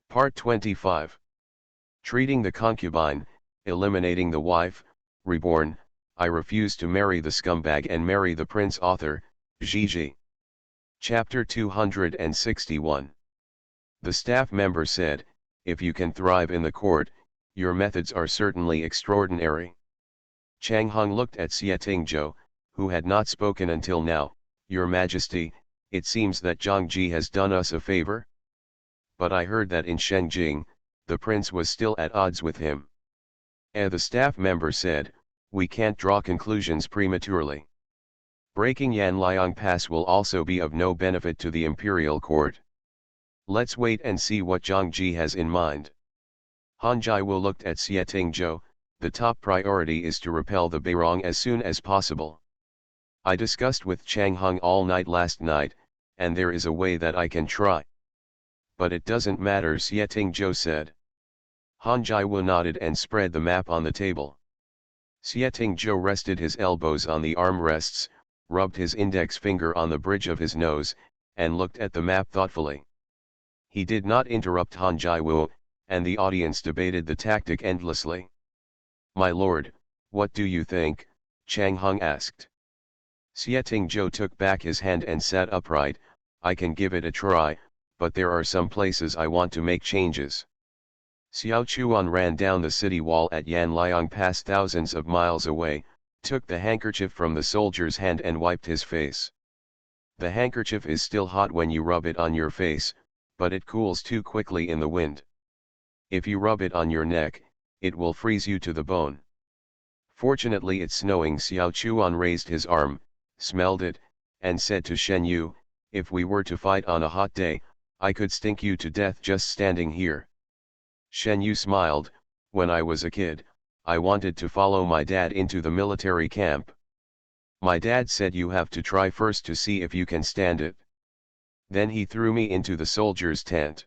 Part 25. Treating the concubine, eliminating the wife, reborn. I refuse to marry the scumbag and marry the prince. Author, Gigi. Chapter 261. The staff member said, "If you can thrive in the court, your methods are certainly extraordinary." Chang Hung looked at Xie, who had not spoken until now. "Your Majesty, it seems that Zhang Ji has done us a favor? But I heard that in Shenjing, the prince was still at odds with him." The staff member said, "We can't draw conclusions prematurely. Breaking Yanliang Pass will also be of no benefit to the imperial court. Let's wait and see what Zhang Ji has in mind." Han Jiwo looked at Xie. "The top priority is to repel the Beirong as soon as possible. I discussed with Chang Hung all night last night, and there is a way that I can try." "But it doesn't matter," Xie said. Han Jiwo nodded and spread the map on the table. Xie rested his elbows on the armrests, rubbed his index finger on the bridge of his nose, and looked at the map thoughtfully. He did not interrupt Han Jiwo, and the audience debated the tactic endlessly. "My lord, what do you think?" Chang Hung asked. Xie took back his hand and sat upright. "I can give it a try, but there are some places I want to make changes." Xiao Chuan ran down the city wall at Yanliang Pass thousands of miles away, took the handkerchief from the soldier's hand and wiped his face. The handkerchief is still hot when you rub it on your face, but it cools too quickly in the wind. If you rub it on your neck, it will freeze you to the bone. Fortunately it's snowing. Xiao Chuan raised his arm, smelled it, and said to Shen Yu, "If we were to fight on a hot day, I could stink you to death just standing here." Shen Yu smiled. "When I was a kid, I wanted to follow my dad into the military camp. My dad said you have to try first to see if you can stand it. Then he threw me into the soldier's tent.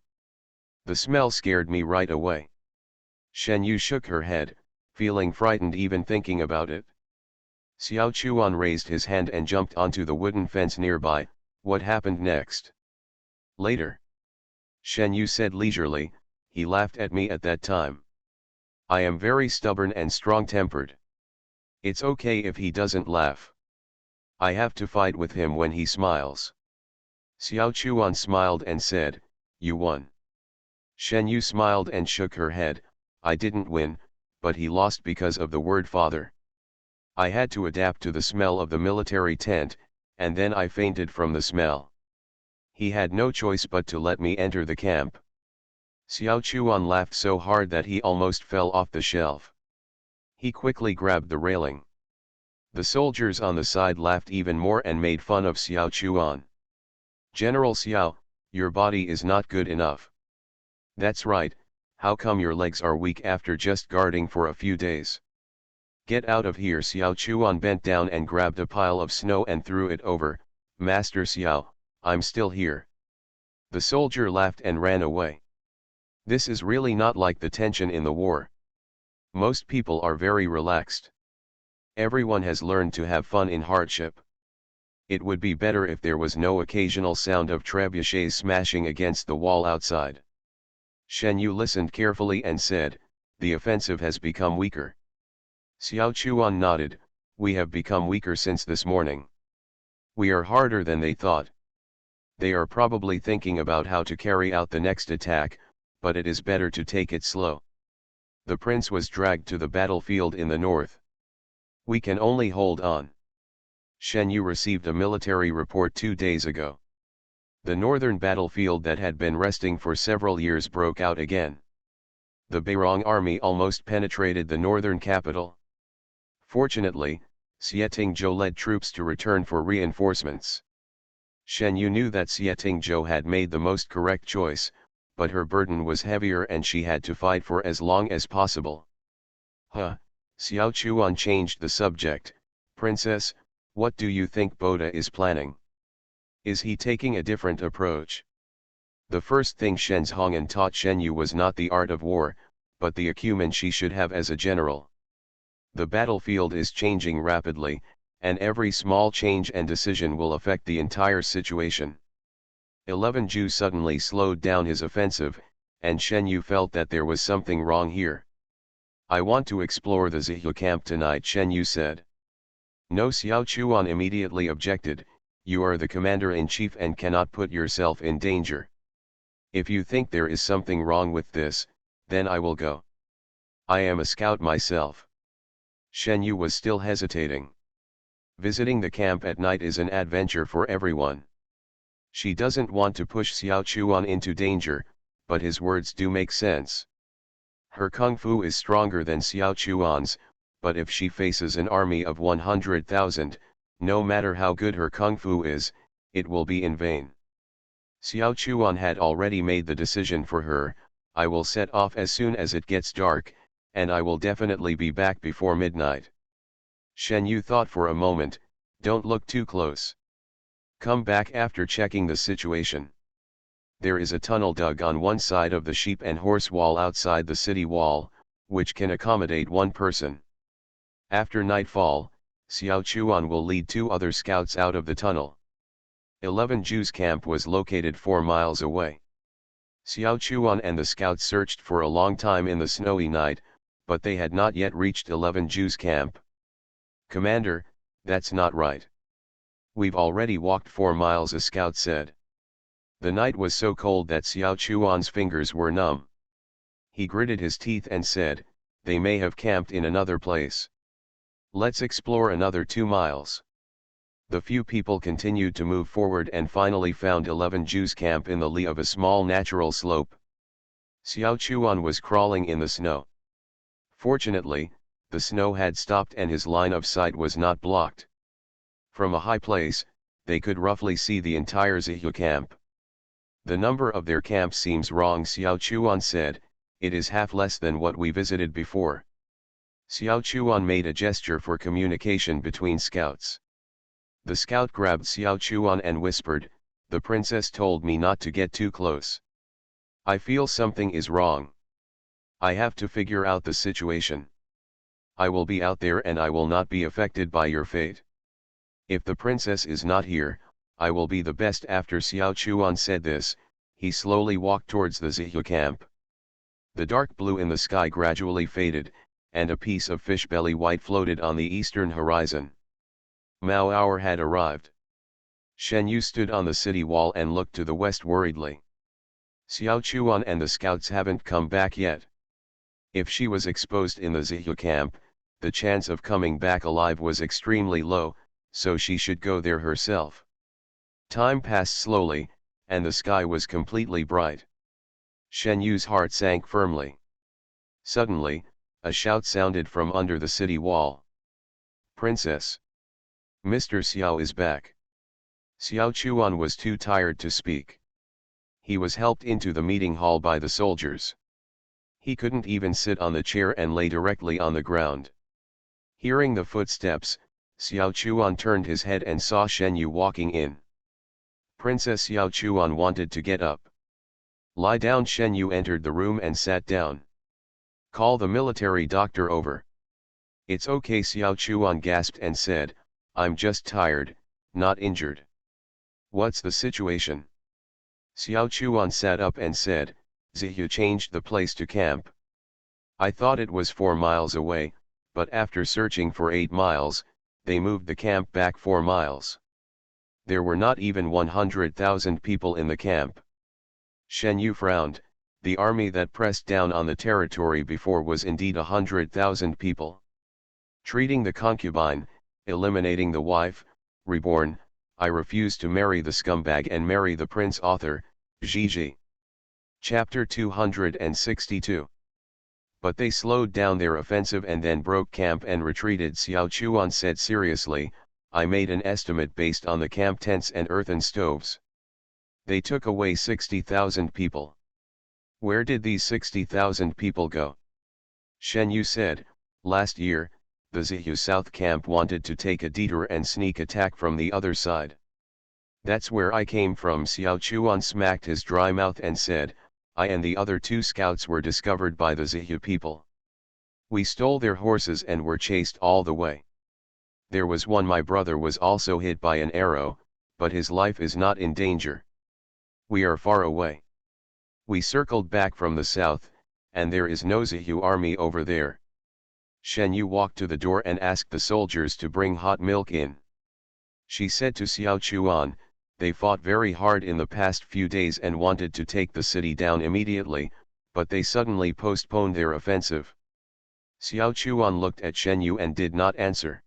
The smell scared me right away." Shen Yu shook her head, feeling frightened even thinking about it. Xiao Chuan raised his hand and jumped onto the wooden fence nearby. "What happened next?" "Later," Shen Yu said leisurely, "he laughed at me at that time. I am very stubborn and strong-tempered. It's okay if he doesn't laugh. I have to fight with him when he smiles." Xiao Chuan smiled and said, "You won." Shen Yu smiled and shook her head. "I didn't win, but he lost because of the word father. I had to adapt to the smell of the military tent, and then I fainted from the smell. He had no choice but to let me enter the camp." Xiao Chuan laughed so hard that he almost fell off the shelf. He quickly grabbed the railing. The soldiers on the side laughed even more and made fun of Xiao Chuan. "General Xiao, your body is not good enough." "That's right, how come your legs are weak after just guarding for a few days? Get out of here." Xiao Chuan bent down and grabbed a pile of snow and threw it over. "Master Xiao, I'm still here." The soldier laughed and ran away. This is really not like the tension in the war. Most people are very relaxed. Everyone has learned to have fun in hardship. It would be better if there was no occasional sound of trebuchets smashing against the wall outside. Shen Yu listened carefully and said, "The offensive has become weaker." Xiao Chuan nodded. "We have become weaker since this morning. We are harder than they thought. They are probably thinking about how to carry out the next attack, but it is better to take it slow. The prince was dragged to the battlefield in the north. We can only hold on." Shen Yu received a military report 2 days ago. The northern battlefield that had been resting for several years broke out again. The Beirong army almost penetrated the northern capital. Fortunately, Xie led troops to return for reinforcements. Shen Yu knew that Xie had made the most correct choice, but her burden was heavier and she had to fight for as long as possible. Xiao Chuan changed the subject. "Princess, what do you think Boda is planning? Is he taking a different approach?" The first thing Shenzhongan taught Shen Yu was not the art of war, but the acumen she should have as a general. The battlefield is changing rapidly, and every small change and decision will affect the entire situation. 11 Ju suddenly slowed down his offensive, and Shen Yu felt that there was something wrong here. I want to explore the Zhiyu camp tonight, Shen Yu said. No, Xiao Chuan immediately objected, you are the commander-in-chief and cannot put yourself in danger. If you think there is something wrong with this, then I will go. I am a scout myself. Shen Yu was still hesitating. Visiting the camp at night is an adventure for everyone. She doesn't want to push Xiao Chuan into danger, but his words do make sense. Her kung fu is stronger than Xiao Chuan's, but if she faces an army of 100,000, no matter how good her kung fu is, it will be in vain. Xiao Chuan had already made the decision for her, I will set off as soon as it gets dark, and I will definitely be back before midnight. Shen Yu thought for a moment, don't look too close. Come back after checking the situation. There is a tunnel dug on one side of the sheep and horse wall outside the city wall, which can accommodate one person. After nightfall, Xiao Chuan will lead 2 other scouts out of the tunnel. 11 Jews camp was located 4 miles away. Xiao Chuan and the scouts searched for a long time in the snowy night, but they had not yet reached 11 Jews camp. Commander, that's not right. We've already walked 4 miles, a scout said. The night was so cold that Xiao Chuan's fingers were numb. He gritted his teeth and said, they may have camped in another place. Let's explore another 2 miles. The few people continued to move forward and finally found 11 Jews camp in the lee of a small natural slope. Xiao Chuan was crawling in the snow. Fortunately, the snow had stopped and his line of sight was not blocked. From a high place, they could roughly see the entire Zhiyu camp. The number of their camp seems wrong, Xiao Chuan said, it is half less than what we visited before. Xiao Chuan made a gesture for communication between scouts. The scout grabbed Xiao Chuan and whispered, the princess told me not to get too close. I feel something is wrong. I have to figure out the situation. I will be out there and I will not be affected by your fate. If the princess is not here, I will be the best. After Xiao Chuan said this, he slowly walked towards the Zhiyu camp. The dark blue in the sky gradually faded, and a piece of fish belly white floated on the eastern horizon. Mao hour had arrived. Shen Yu stood on the city wall and looked to the west worriedly. Xiao Chuan and the scouts haven't come back yet. If she was exposed in the Zhiyu camp, the chance of coming back alive was extremely low, so she should go there herself. Time passed slowly, and the sky was completely bright. Shen Yu's heart sank firmly. Suddenly, a shout sounded from under the city wall. Princess! Mr. Xiao is back. Xiao Chuan was too tired to speak. He was helped into the meeting hall by the soldiers. He couldn't even sit on the chair and lay directly on the ground. Hearing the footsteps, Xiao Chuan turned his head and saw Shen Yu walking in. Princess Xiao Chuan wanted to get up. Lie down. Shen Yu entered the room and sat down. Call the military doctor over. It's okay, Xiao Chuan gasped and said, I'm just tired, not injured. What's the situation? Xiao Chuan sat up and said, Zhiyu changed the place to camp. I thought it was 4 miles away, but after searching for 8 miles, they moved the camp back 4 miles. There were not even 100,000 people in the camp. Shen Yu frowned, the army that pressed down on the territory before was indeed 100,000 people. Treating the concubine, eliminating the wife, reborn, I refuse to marry the scumbag and marry the prince. Author, Gigi. Chapter 262. But they slowed down their offensive and then broke camp and retreated. Xiao Chuan said seriously, I made an estimate based on the camp tents and earthen stoves. They took away 60,000 people. Where did these 60,000 people go? Shen Yu said, last year, the Zhiyu South camp wanted to take a detour and sneak attack from the other side. That's where I came from. Xiao Chuan smacked his dry mouth and said, I and the other 2 scouts were discovered by the Zhiyu people. We stole their horses and were chased all the way. There was one, my brother was also hit by an arrow, but his life is not in danger. We are far away. We circled back from the south, and there is no Zihu army over there. Shen Yu walked to the door and asked the soldiers to bring hot milk in. She said to Xiao Chuan, they fought very hard in the past few days and wanted to take the city down immediately, but they suddenly postponed their offensive. Xiao Chuan looked at Shen Yu and did not answer.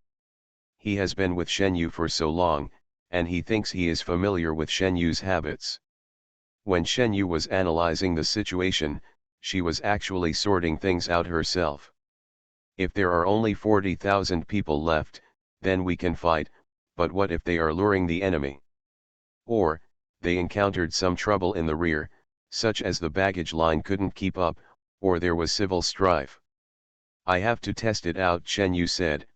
He has been with Shen Yu for so long, and he thinks he is familiar with Shen Yu's habits. When Shen Yu was analyzing the situation, she was actually sorting things out herself. If there are only 40,000 people left, then we can fight, but what if they are luring the enemy? Or, they encountered some trouble in the rear, such as the baggage line couldn't keep up, or there was civil strife. I have to test it out, Shen Yu said.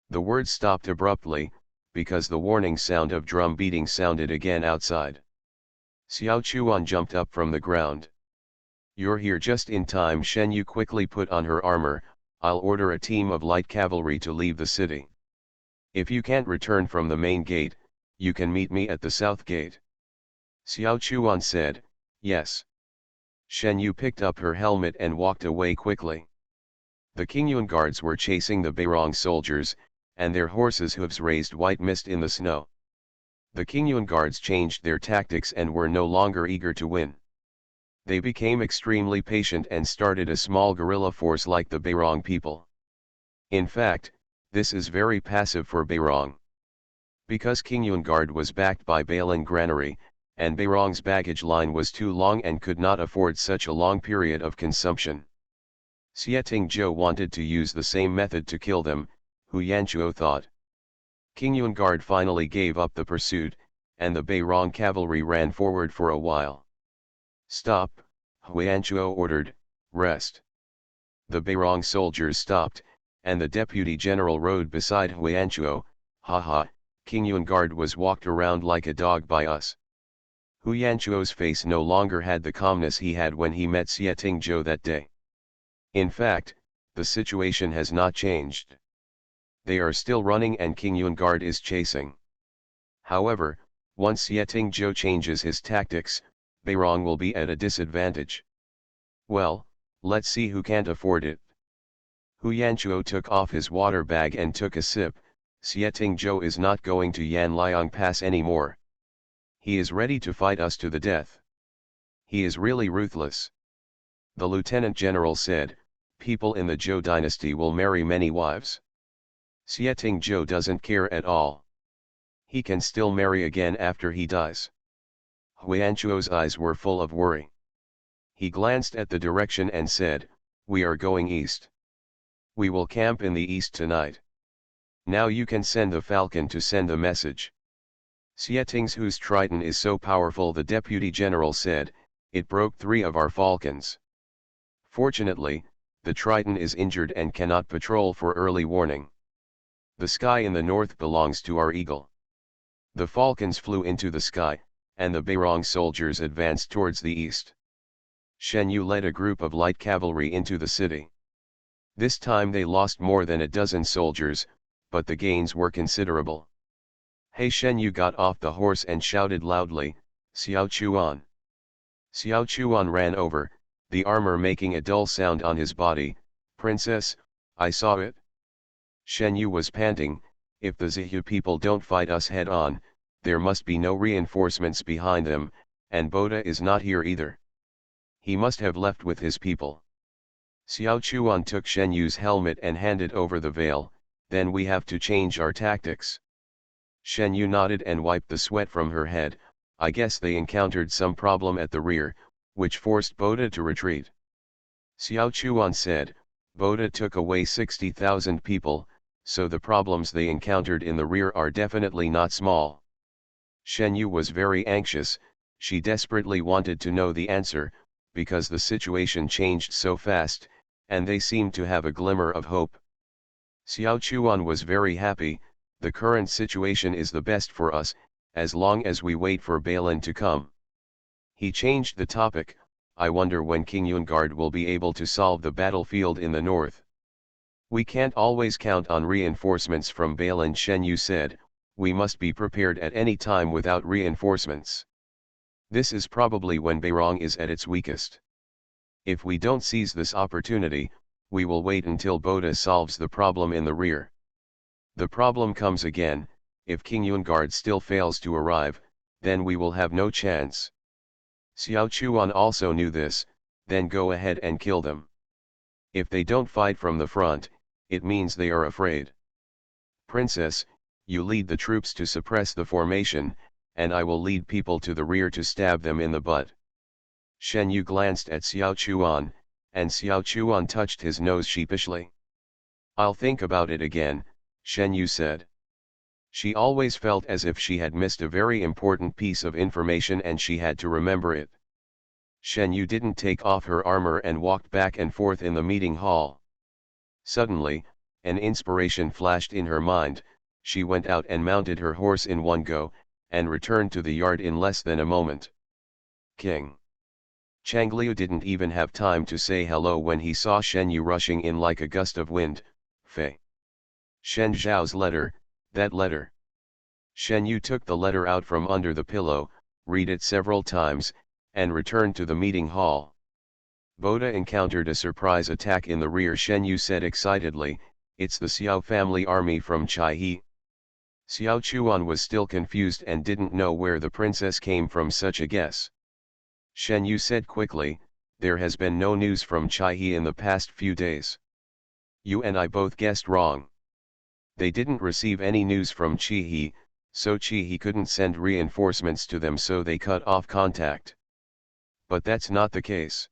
The word stopped abruptly, because the warning sound of drum beating sounded again outside. Xiao Chuan jumped up from the ground. You're here just in time. Shen Yu quickly put on her armor. I'll order a team of light cavalry to leave the city. If you can't return from the main gate, you can meet me at the south gate. Xiao Chuan said, yes. Shen Yu picked up her helmet and walked away quickly. The Qingyuan guards were chasing the Beirong soldiers, and their horses' hooves raised white mist in the snow. The Qingyuan guards changed their tactics and were no longer eager to win. They became extremely patient and started a small guerrilla force like the Beirong people. In fact, this is very passive for Beirong. Because Qingyuan guard was backed by Bailin Granary, and Beirong's baggage line was too long and could not afford such a long period of consumption. Xieting Zhou wanted to use the same method to kill them, Hu Yanchuo thought. Qingyuan guard finally gave up the pursuit, and the Beirong cavalry ran forward for a while. Stop, Hu Yanchuo ordered, rest. The Beirong soldiers stopped, and the deputy general rode beside Hu Yanchuo. Haha, Qingyuan guard was walked around like a dog by us. Hu Yanchuo's face no longer had the calmness he had when he met Xieting Zhou that day. In fact, the situation has not changed. They are still running and Qingyuan guard is chasing. However, once Xieting Zhou changes his tactics, Beirong will be at a disadvantage. Well, let's see who can't afford it. Hu Yanchuo took off his water bag and took a sip. Xieting Zhou is not going to Yanliang Pass anymore. He is ready to fight us to the death. He is really ruthless. The lieutenant general said, people in the Zhou dynasty will marry many wives. Xieting Zhou doesn't care at all. He can still marry again after he dies. Hu Yanchuo's eyes were full of worry. He glanced at the direction and said, we are going east. We will camp in the east tonight. Now you can send the falcon to send the message. Xieting Zhou's Triton is so powerful, the deputy general said, it broke 3 of our falcons. Fortunately, the Triton is injured and cannot patrol for early warning. The sky in the north belongs to our eagle. The falcons flew into the sky, and the Beirong soldiers advanced towards the east. Shen Yu led a group of light cavalry into the city. This time they lost more than a dozen soldiers, but the gains were considerable. Hey, Shen Yu got off the horse and shouted loudly, Xiao Chuan. Xiao Chuan ran over, the armor making a dull sound on his body. Princess, I saw it. Shen Yu was panting, if the Zihu people don't fight us head on, there must be no reinforcements behind them, and Boda is not here either. He must have left with his people. Xiao Chuan took Shen Yu's helmet and handed over the veil. Then we have to change our tactics. Shen Yu nodded and wiped the sweat from her head. I guess they encountered some problem at the rear, which forced Boda to retreat. Xiao Chuan said, Boda took away 60,000 people, so the problems they encountered in the rear are definitely not small. Shen Yu was very anxious, she desperately wanted to know the answer, because the situation changed so fast, and they seemed to have a glimmer of hope. Xiao Chuan was very happy, the current situation is the best for us, as long as we wait for Bailin to come. He changed the topic, I wonder when Qingyuan guard will be able to solve the battlefield in the north. We can't always count on reinforcements from Bailin, Shen Yu said, we must be prepared at any time without reinforcements. This is probably when Beirong is at its weakest. If we don't seize this opportunity, we will wait until Boda solves the problem in the rear. The problem comes again, if King Yunguard still fails to arrive, then we will have no chance. Xiao Chuan also knew this, then go ahead and kill them. If they don't fight from the front, it means they are afraid. Princess, you lead the troops to suppress the formation, and I will lead people to the rear to stab them in the butt. Shen Yu glanced at Xiao Chuan, and Xiao Chuan touched his nose sheepishly. I'll think about it again, Shen Yu said. She always felt as if she had missed a very important piece of information and she had to remember it. Shen Yu didn't take off her armor and walked back and forth in the meeting hall. Suddenly, an inspiration flashed in her mind. She went out and mounted her horse in one go, and returned to the yard in less than a moment. King Chang Liu didn't even have time to say hello when he saw Shen Yu rushing in like a gust of wind. Fei. Shen Zhao's letter, that letter. Shen Yu took the letter out from under the pillow, read it several times, and returned to the meeting hall. Boda encountered a surprise attack in the rear, Shen Yu said excitedly. It's the Xiao family army from Chaihe. Xiao Chuan was still confused and didn't know where the princess came from such a guess. Shen Yu said quickly, there has been no news from Chaihe in the past few days. You and I both guessed wrong. They didn't receive any news from Chaihe, so Chaihe couldn't send reinforcements to them, so they cut off contact. But that's not the case.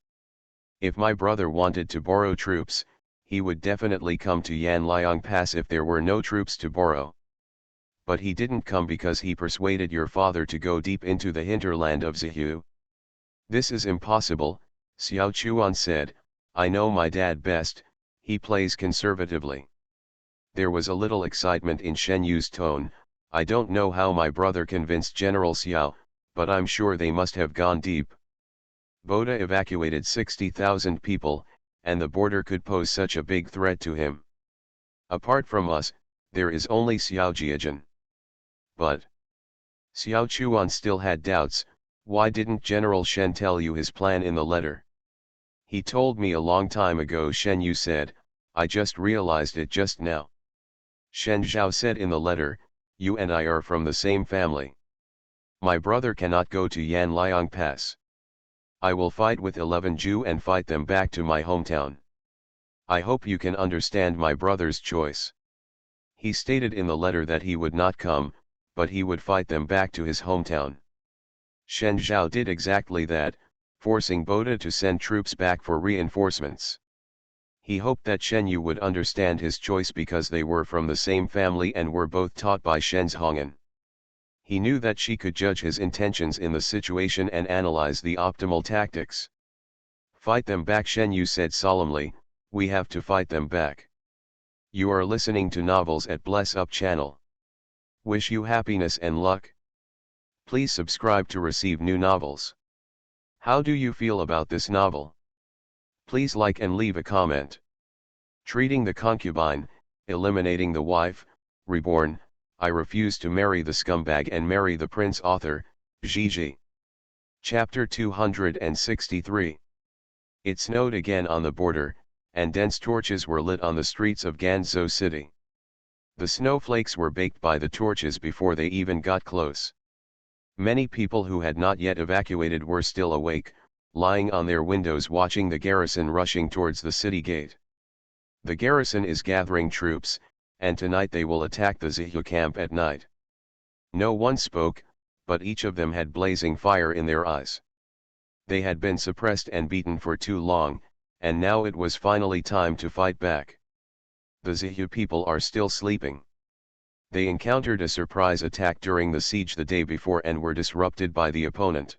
If my brother wanted to borrow troops, he would definitely come to Yanliang Pass if there were no troops to borrow. But he didn't come because he persuaded your father to go deep into the hinterland of Zihu. This is impossible, Xiao Chuan said. I know my dad best, he plays conservatively. There was a little excitement in Shen Yu's tone. I don't know how my brother convinced General Xiao, but I'm sure they must have gone deep. Boda evacuated 60,000 people, and the border could pose such a big threat to him. Apart from us, there is only Xiao Jiajin. But Xiao Chuan still had doubts. Why didn't General Shen tell you his plan in the letter? He told me a long time ago, Shen Yu said. I just realized it just now. Shen Zhao said in the letter, you and I are from the same family. My brother cannot go to Yanliang Pass. I will fight with 11 Zhu and fight them back to my hometown. I hope you can understand my brother's choice. He stated in the letter that he would not come, but he would fight them back to his hometown. Shen Zhao did exactly that, forcing Boda to send troops back for reinforcements. He hoped that Shen Yu would understand his choice because they were from the same family and were both taught by Shen Zhongan. He knew that she could judge his intentions in the situation and analyze the optimal tactics. Fight them back, Shen Yu said solemnly. We have to fight them back. You are listening to Novels at Bless Up channel. Wish you happiness and luck. Please subscribe to receive new novels. How do you feel about this novel? Please like and leave a comment. Treating the Concubine, Eliminating the Wife, Reborn, I Refuse to Marry the Scumbag and Marry the Prince. Author, Gigi. Chapter 263. It snowed again on the border, and dense torches were lit on the streets of Ganzhou City. The snowflakes were baked by the torches before they even got close. Many people who had not yet evacuated were still awake, lying on their windows watching the garrison rushing towards the city gate. The garrison is gathering troops, and tonight they will attack the Zihu camp at night. No one spoke, but each of them had blazing fire in their eyes. They had been suppressed and beaten for too long, and now it was finally time to fight back. The Zihu people are still sleeping. They encountered a surprise attack during the siege the day before and were disrupted by the opponent.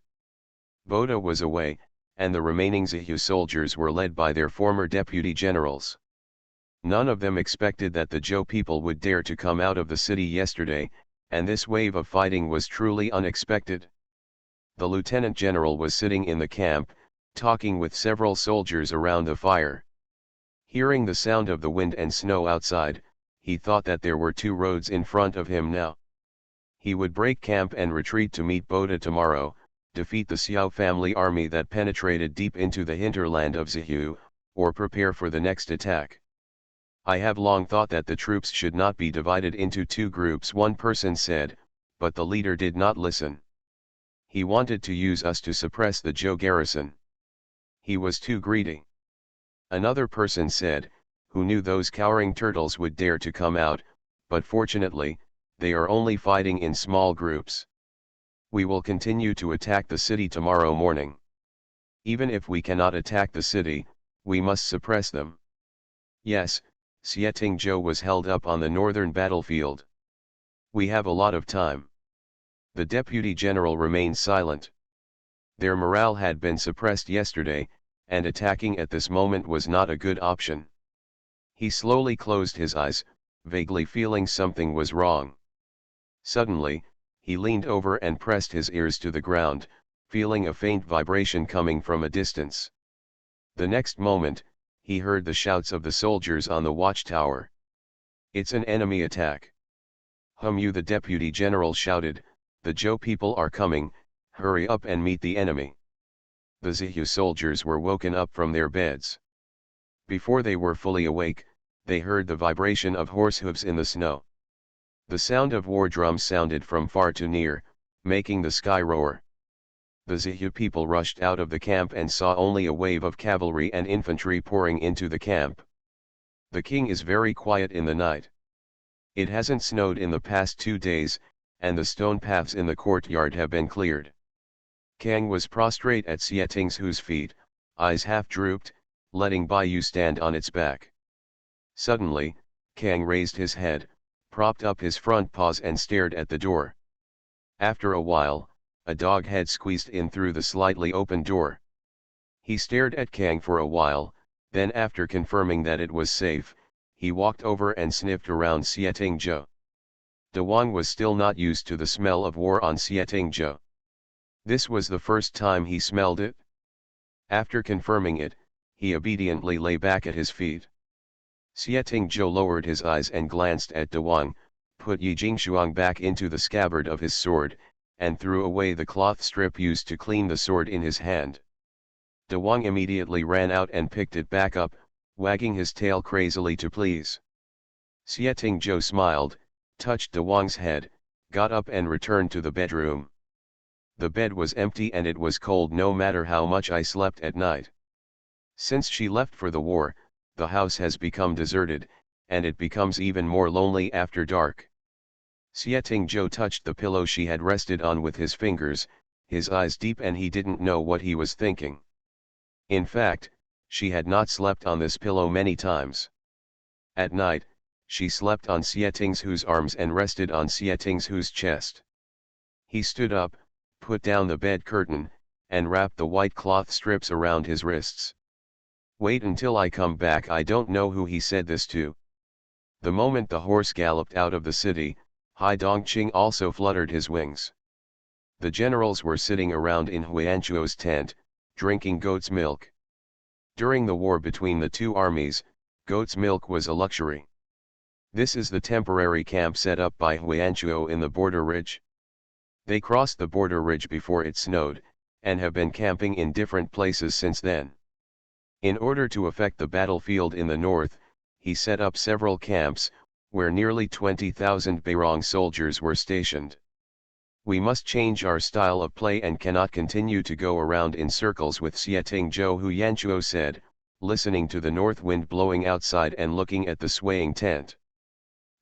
Boda was away, and the remaining Zihu soldiers were led by their former deputy generals. None of them expected that the Zhou people would dare to come out of the city yesterday, and this wave of fighting was truly unexpected. The lieutenant general was sitting in the camp, talking with several soldiers around the fire. Hearing the sound of the wind and snow outside, he thought that there were two roads in front of him now. He would break camp and retreat to meet Boda tomorrow, defeat the Xiao family army that penetrated deep into the hinterland of Zihu, or prepare for the next attack. I have long thought that the troops should not be divided into two groups, one person said, but the leader did not listen. He wanted to use us to suppress the Zhou garrison. He was too greedy. Another person said, who knew those cowering turtles would dare to come out, but fortunately, they are only fighting in small groups. We will continue to attack the city tomorrow morning. Even if we cannot attack the city, we must suppress them. Yes, Xietingzhou was held up on the northern battlefield. We have a lot of time. The deputy general remained silent. Their morale had been suppressed yesterday, and attacking at this moment was not a good option. He slowly closed his eyes, vaguely feeling something was wrong. Suddenly, he leaned over and pressed his ears to the ground, feeling a faint vibration coming from a distance. The next moment, he heard the shouts of the soldiers on the watchtower. It's an enemy attack. You, the deputy general shouted, the Zhou people are coming, hurry up and meet the enemy. The Zihu soldiers were woken up from their beds. Before they were fully awake, they heard the vibration of horse hooves in the snow. The sound of war drums sounded from far to near, making the sky roar. The Zihu people rushed out of the camp and saw only a wave of cavalry and infantry pouring into the camp. The king is very quiet in the night. It hasn't snowed in the past 2 days, and the stone paths in the courtyard have been cleared. Kang was prostrate at Xietingzhu's feet, eyes half drooped, letting Baiyu stand on its back. Suddenly, Kang raised his head, propped up his front paws and stared at the door. After a while, a dog head squeezed in through the slightly open door. He stared at Kang for a while, then after confirming that it was safe, he walked over and sniffed around Xietingzhou. De Wang was still not used to the smell of war on Xietingzhou. This was the first time he smelled it. After confirming it, he obediently lay back at his feet. Xietingzhou lowered his eyes and glanced at De Wang, put Yi Jingshuang back into the scabbard of his sword, and threw away the cloth strip used to clean the sword in his hand. De Wang immediately ran out and picked it back up, wagging his tail crazily to please. Xietingzhou smiled, touched De Wang's head, got up and returned to the bedroom. The bed was empty and it was cold no matter how much I slept at night. Since she left for the war, the house has become deserted, and it becomes even more lonely after dark. Xietingzhou touched the pillow she had rested on with his fingers, his eyes deep, and he didn't know what he was thinking. In fact, she had not slept on this pillow many times. At night, she slept on Xietingzhu's arms and rested on Xietingzhu's chest. He stood up, put down the bed curtain, and wrapped the white cloth strips around his wrists. Wait until I come back. I don't know who he said this to. The moment the horse galloped out of the city, Hai Dongqing also fluttered his wings. The generals were sitting around in Huanchuo's tent, drinking goat's milk. During the war between the two armies, goat's milk was a luxury. This is the temporary camp set up by Huanchuo in the border ridge. They crossed the border ridge before it snowed, and have been camping in different places since then. In order to affect the battlefield in the north, he set up several camps, where nearly 20,000 Beirong soldiers were stationed. We must change our style of play and cannot continue to go around in circles with Xietingzhou, Huanchuo said, listening to the north wind blowing outside and looking at the swaying tent.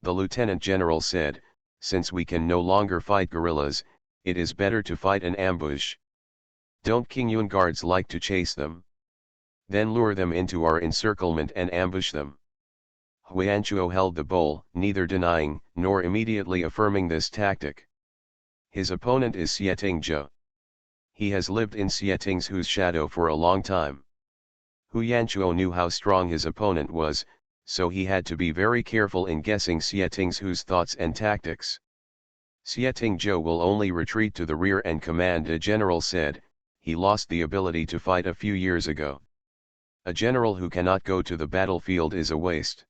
The lieutenant general said, since we can no longer fight guerrillas, it is better to fight an ambush. Don't Qingyun guards like to chase them? Then lure them into our encirclement and ambush them. Huanchuo held the bowl, neither denying nor immediately affirming this tactic. His opponent is Xietingzhou. He has lived in Xietingzhu's shadow for a long time. Huanchuo knew how strong his opponent was, so he had to be very careful in guessing Xietingzhu's thoughts and tactics. Xietingzhou will only retreat to the rear and command, a general said. He lost the ability to fight a few years ago. A general who cannot go to the battlefield is a waste.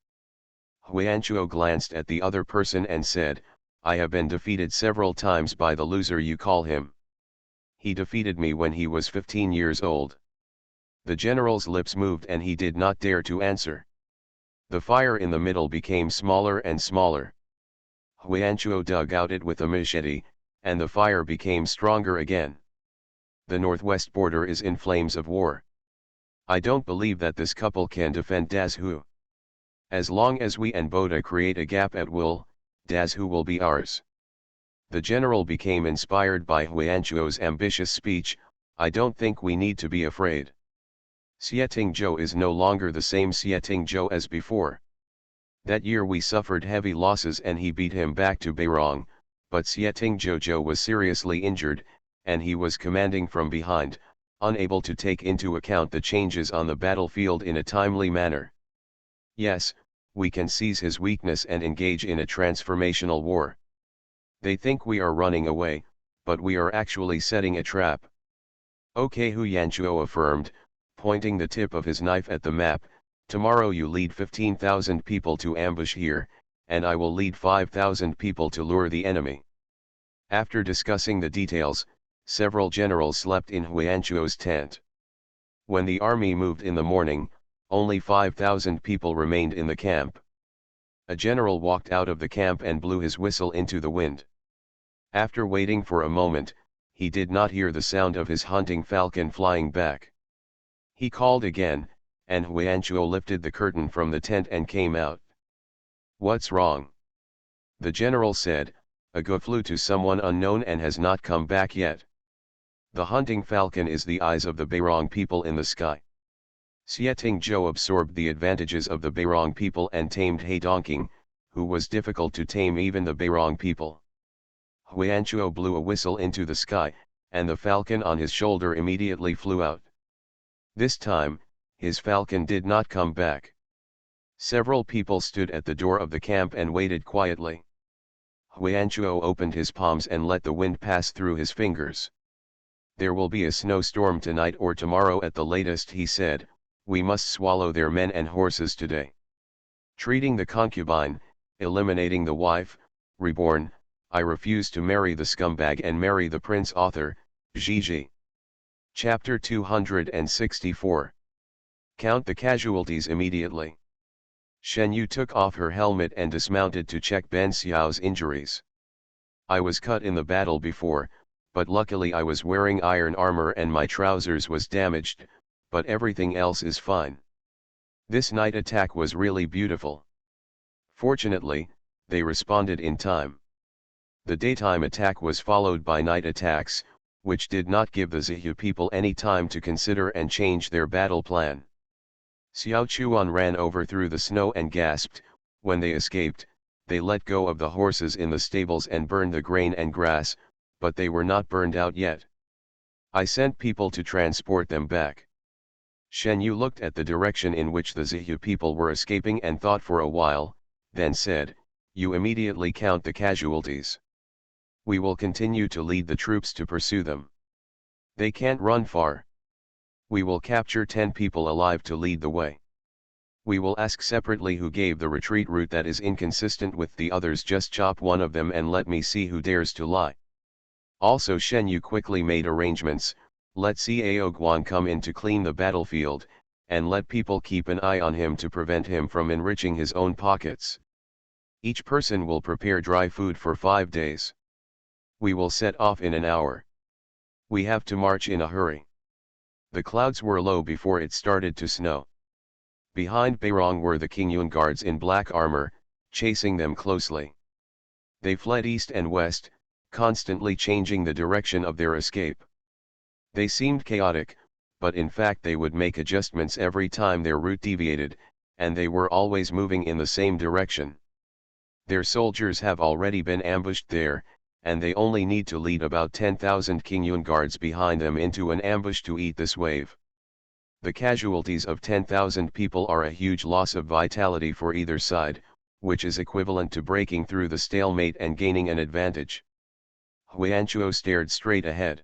Huanchuo glanced at the other person and said, I have been defeated several times by the loser you call him. he defeated me when he was 15 years old. The general's lips moved and he did not dare to answer. The fire in the middle became smaller and smaller. Huanchuo dug out it with a machete, and the fire became stronger again. The northwest border is in flames of war. I don't believe that this couple can defend Dazhu. As long as we and Boda create a gap at will, Dazhu will be ours. The general became inspired by Huanchuo's ambitious speech. I don't think we need to be afraid. Xietingzhou is no longer the same Xietingzhou as before. That year we suffered heavy losses and he beat him back to Beirong, but Xietingzhou was seriously injured, and he was commanding from behind, unable to take into account the changes on the battlefield in a timely manner. Yes, we can seize his weakness and engage in a transformational war. They think we are running away, but we are actually setting a trap. Okay, Hu Yanchuo affirmed, pointing the tip of his knife at the map. Tomorrow you lead 15,000 people to ambush here, and I will lead 5,000 people to lure the enemy. After discussing the details, several generals slept in Huanchuo's tent. When the army moved in the morning, only 5,000 people remained in the camp. A general walked out of the camp and blew his whistle into the wind. After waiting for a moment, he did not hear the sound of his hunting falcon flying back. He called again, and Huanchuo lifted the curtain from the tent and came out. "What's wrong?" The general said, "A go flew to someone unknown and has not come back yet. The hunting falcon is the eyes of the Beirong people in the sky." Xietingzhou absorbed the advantages of the Beirong people and tamed Heidongking, who was difficult to tame even the Beirong people. Huanchuo blew a whistle into the sky, and the falcon on his shoulder immediately flew out. This time, his falcon did not come back. Several people stood at the door of the camp and waited quietly. Huanchuo opened his palms and let the wind pass through his fingers. "There will be a snowstorm tonight or tomorrow at the latest," he said. "We must swallow their men and horses today." Treating the concubine, eliminating the wife, reborn, I refuse to marry the scumbag and marry the prince. Author, Gigi. Chapter 264. Count the casualties immediately. Shen Yu took off her helmet and dismounted to check Ben Xiao's injuries. "I was cut in the battle before, but luckily I was wearing iron armor and my trousers was damaged, but everything else is fine. This night attack was really beautiful." Fortunately, they responded in time. The daytime attack was followed by night attacks, which did not give the Zihu people any time to consider and change their battle plan. Xiao Chuan ran over through the snow and gasped. When they escaped, they let go of the horses in the stables and burned the grain and grass, but they were not burned out yet. I sent people to transport them back. Shen Yu looked at the direction in which the Zihu people were escaping and thought for a while, then said, "You immediately count the casualties. We will continue to lead the troops to pursue them. They can't run far. We will capture 10 people alive to lead the way. We will ask separately who gave the retreat route that is inconsistent with the others. Just chop one of them and let me see who dares to lie." Also Shen Yu quickly made arrangements. "Let Cao Guan come in to clean the battlefield, and let people keep an eye on him to prevent him from enriching his own pockets. Each person will prepare dry food for 5 days. We will set off in an hour. We have to march in a hurry." The clouds were low before it started to snow. Behind Beirong were the Qingyun guards in black armor, chasing them closely. They fled east and west, constantly changing the direction of their escape. They seemed chaotic, but in fact they would make adjustments every time their route deviated, and they were always moving in the same direction. Their soldiers have already been ambushed there, and they only need to lead about 10,000 Qingyun guards behind them into an ambush to eat this wave. The casualties of 10,000 people are a huge loss of vitality for either side, which is equivalent to breaking through the stalemate and gaining an advantage. Huanchuo stared straight ahead.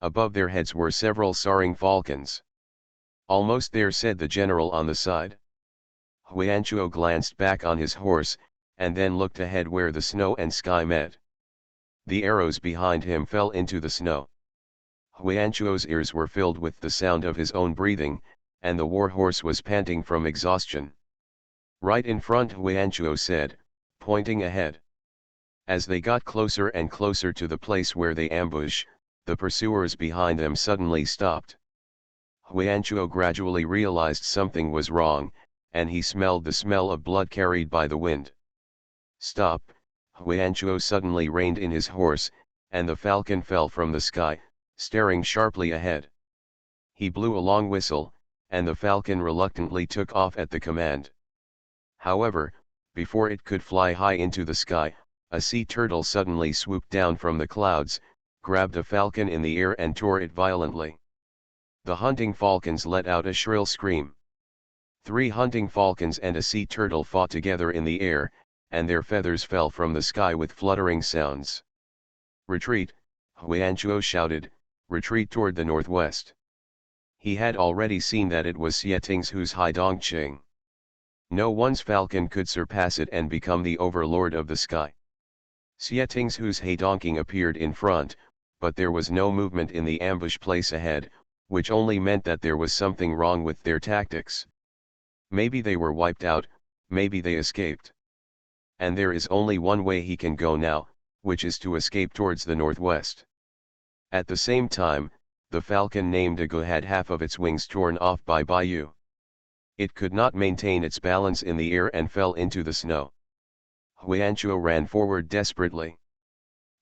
Above their heads were several soaring falcons. "Almost there," said the general on the side. Huanchuo glanced back on his horse, and then looked ahead where the snow and sky met. The arrows behind him fell into the snow. Huanchuo's ears were filled with the sound of his own breathing, and the war horse was panting from exhaustion. "Right in front," Huanchuo said, pointing ahead. As they got closer and closer to the place where they ambush, the pursuers behind them suddenly stopped. Huanchuo gradually realized something was wrong, and he smelled the smell of blood carried by the wind. "Stop!" Huanchuo suddenly reined in his horse, and the falcon fell from the sky, staring sharply ahead. He blew a long whistle, and the falcon reluctantly took off at the command. However, before it could fly high into the sky, a sea turtle suddenly swooped down from the clouds, grabbed a falcon in the air and tore it violently. The hunting falcons let out a shrill scream. 3 hunting falcons and a sea turtle fought together in the air, and their feathers fell from the sky with fluttering sounds. "Retreat!" Huanchuo shouted, "retreat toward the northwest." He had already seen that it was Xieting's whose Hai Dongqing. No one's falcon could surpass it and become the overlord of the sky. Xieting's whose Haidongqing appeared in front, but there was no movement in the ambush place ahead, which only meant that there was something wrong with their tactics. Maybe they were wiped out, maybe they escaped. And there is only one way he can go now, which is to escape towards the northwest. At the same time, the falcon named Agu had half of its wings torn off by Baiyu. It could not maintain its balance in the air and fell into the snow. Huanchuo ran forward desperately.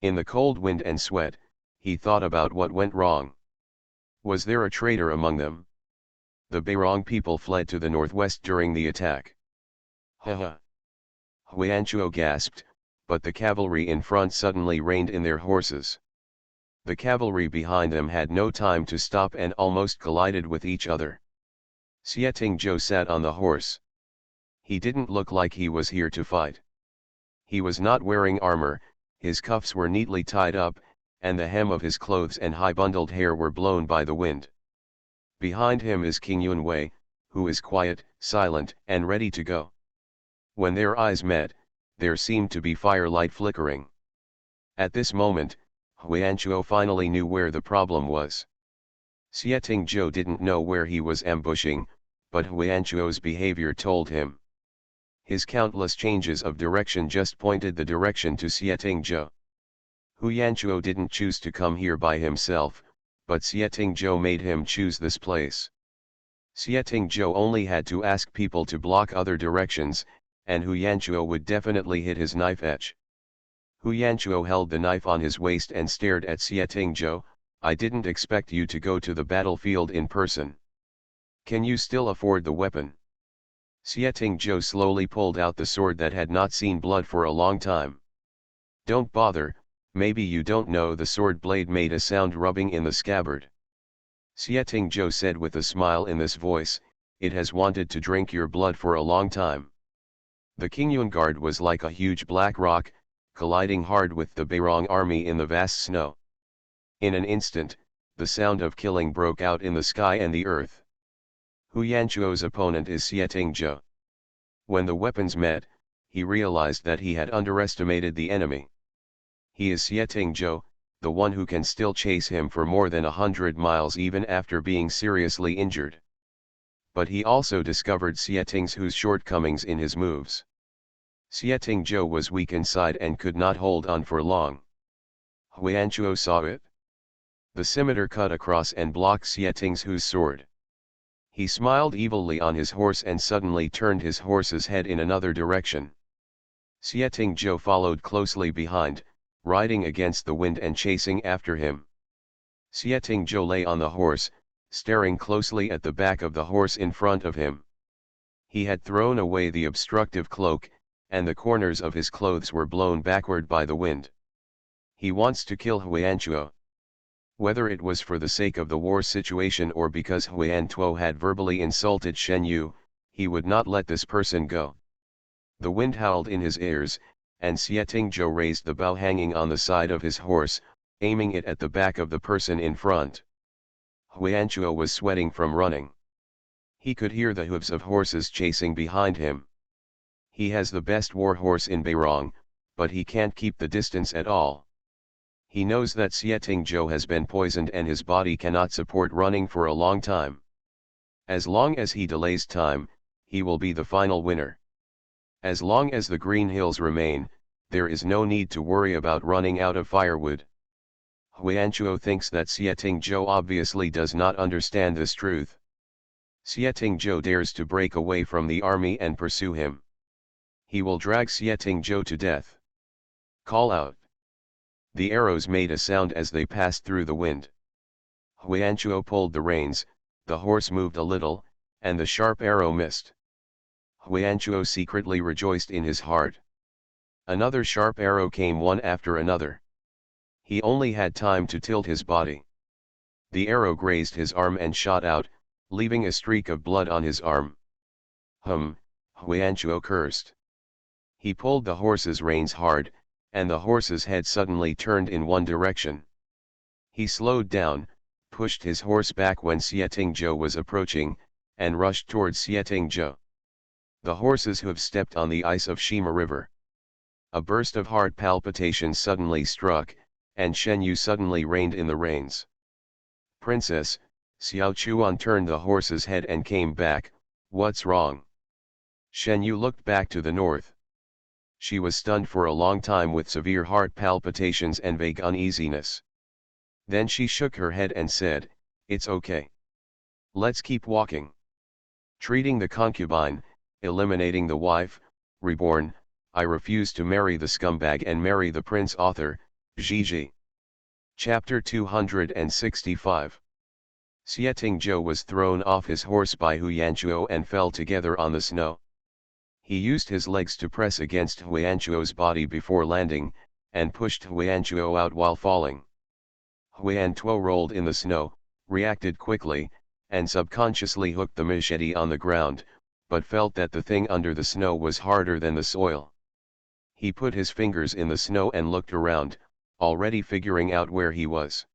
In the cold wind and sweat, he thought about what went wrong. Was there a traitor among them? The Beirong people fled to the northwest during the attack. Haha! Huanchuo gasped, but the cavalry in front suddenly reined in their horses. The cavalry behind them had no time to stop and almost collided with each other. Xieting Zhou sat on the horse. He didn't look like he was here to fight. He was not wearing armor, his cuffs were neatly tied up, and the hem of his clothes and high bundled hair were blown by the wind. Behind him is King Yunwei, who is quiet, silent, and ready to go. When their eyes met, there seemed to be firelight flickering. At this moment, Huanchuo finally knew where the problem was. Xieting Zhou didn't know where he was ambushing, but Huanchuo's behavior told him. His countless changes of direction just pointed the direction to Xieting Zhou. Huanchuo didn't choose to come here by himself, but Xieting Zhou made him choose this place. Xieting Zhou only had to ask people to block other directions, and Huanchuo would definitely hit his knife edge. Huanchuo held the knife on his waist and stared at Xieting Zhou. "I didn't expect you to go to the battlefield in person. Can you still afford the weapon?" Xieting Zhou slowly pulled out the sword that had not seen blood for a long time. "Don't bother, maybe you don't know the sword blade made a sound rubbing in the scabbard." Xieting Zhou said with a smile in this voice, "It has wanted to drink your blood for a long time." The Qingyun Guard was like a huge black rock, colliding hard with the Beirong army in the vast snow. In an instant, the sound of killing broke out in the sky and the earth. Huanchuo's opponent is Xieting Zhou. When the weapons met, he realized that he had underestimated the enemy. He is Xieting Zhou, the one who can still chase him for more than 100 miles even after being seriously injured. But he also discovered Xieting Zhou's shortcomings in his moves. Xieting Zhou was weak inside and could not hold on for long. Huanchuo saw it. The scimitar cut across and blocked Xieting Zhou's sword. He smiled evilly on his horse and suddenly turned his horse's head in another direction. Xieting Zhou followed closely behind, riding against the wind and chasing after him. Xieting Zhou lay on the horse, staring closely at the back of the horse in front of him. He had thrown away the obstructive cloak, and the corners of his clothes were blown backward by the wind. He wants to kill Huanchuo. Whether it was for the sake of the war situation or because Huanchuo had verbally insulted Shen Yu, he would not let this person go. The wind howled in his ears, and Xieting Zhou raised the bow hanging on the side of his horse, aiming it at the back of the person in front. Huanchuo was sweating from running. He could hear the hooves of horses chasing behind him. He has the best war horse in Beirong, but he can't keep the distance at all. He knows that Xieting Zhou has been poisoned and his body cannot support running for a long time. As long as he delays time, he will be the final winner. As long as the green hills remain, there is no need to worry about running out of firewood. Huiyanchuo thinks that Xieting Zhou obviously does not understand this truth. Xieting Zhou dares to break away from the army and pursue him. He will drag Xieting Zhou to death. Call out. The arrows made a sound as they passed through the wind. Huiyanchuo pulled the reins, the horse moved a little, and the sharp arrow missed. Huiyanchuo secretly rejoiced in his heart. Another sharp arrow came one after another. He only had time to tilt his body. The arrow grazed his arm and shot out, leaving a streak of blood on his arm. Huiyanchuo cursed. He pulled the horse's reins hard, and the horse's head suddenly turned in one direction. He slowed down, pushed his horse back when Xieting Zhou was approaching, and rushed towards Xieting Zhou. The horse's hooves stepped on the ice of Shima River. A burst of heart palpitations suddenly struck, and Shen Yu suddenly reined in the reins. Princess, Xiao Chuan turned the horse's head and came back. What's wrong? Shen Yu looked back to the north. She was stunned for a long time with severe heart palpitations and vague uneasiness. Then she shook her head and said, "It's okay. Let's keep walking." Treating the concubine, eliminating the wife, reborn, I refuse to marry the scumbag and marry the prince. Author, Gigi. Chapter 265. Xieting Zhou was thrown off his horse by Huiyanchuo and fell together on the snow. He used his legs to press against Huiyanchuo's body before landing, and pushed Huiyanchuo out while falling. Huiyanchuo rolled in the snow, reacted quickly, and subconsciously hooked the machete on the ground, but felt that the thing under the snow was harder than the soil. He put his fingers in the snow and looked around, already figuring out where he was.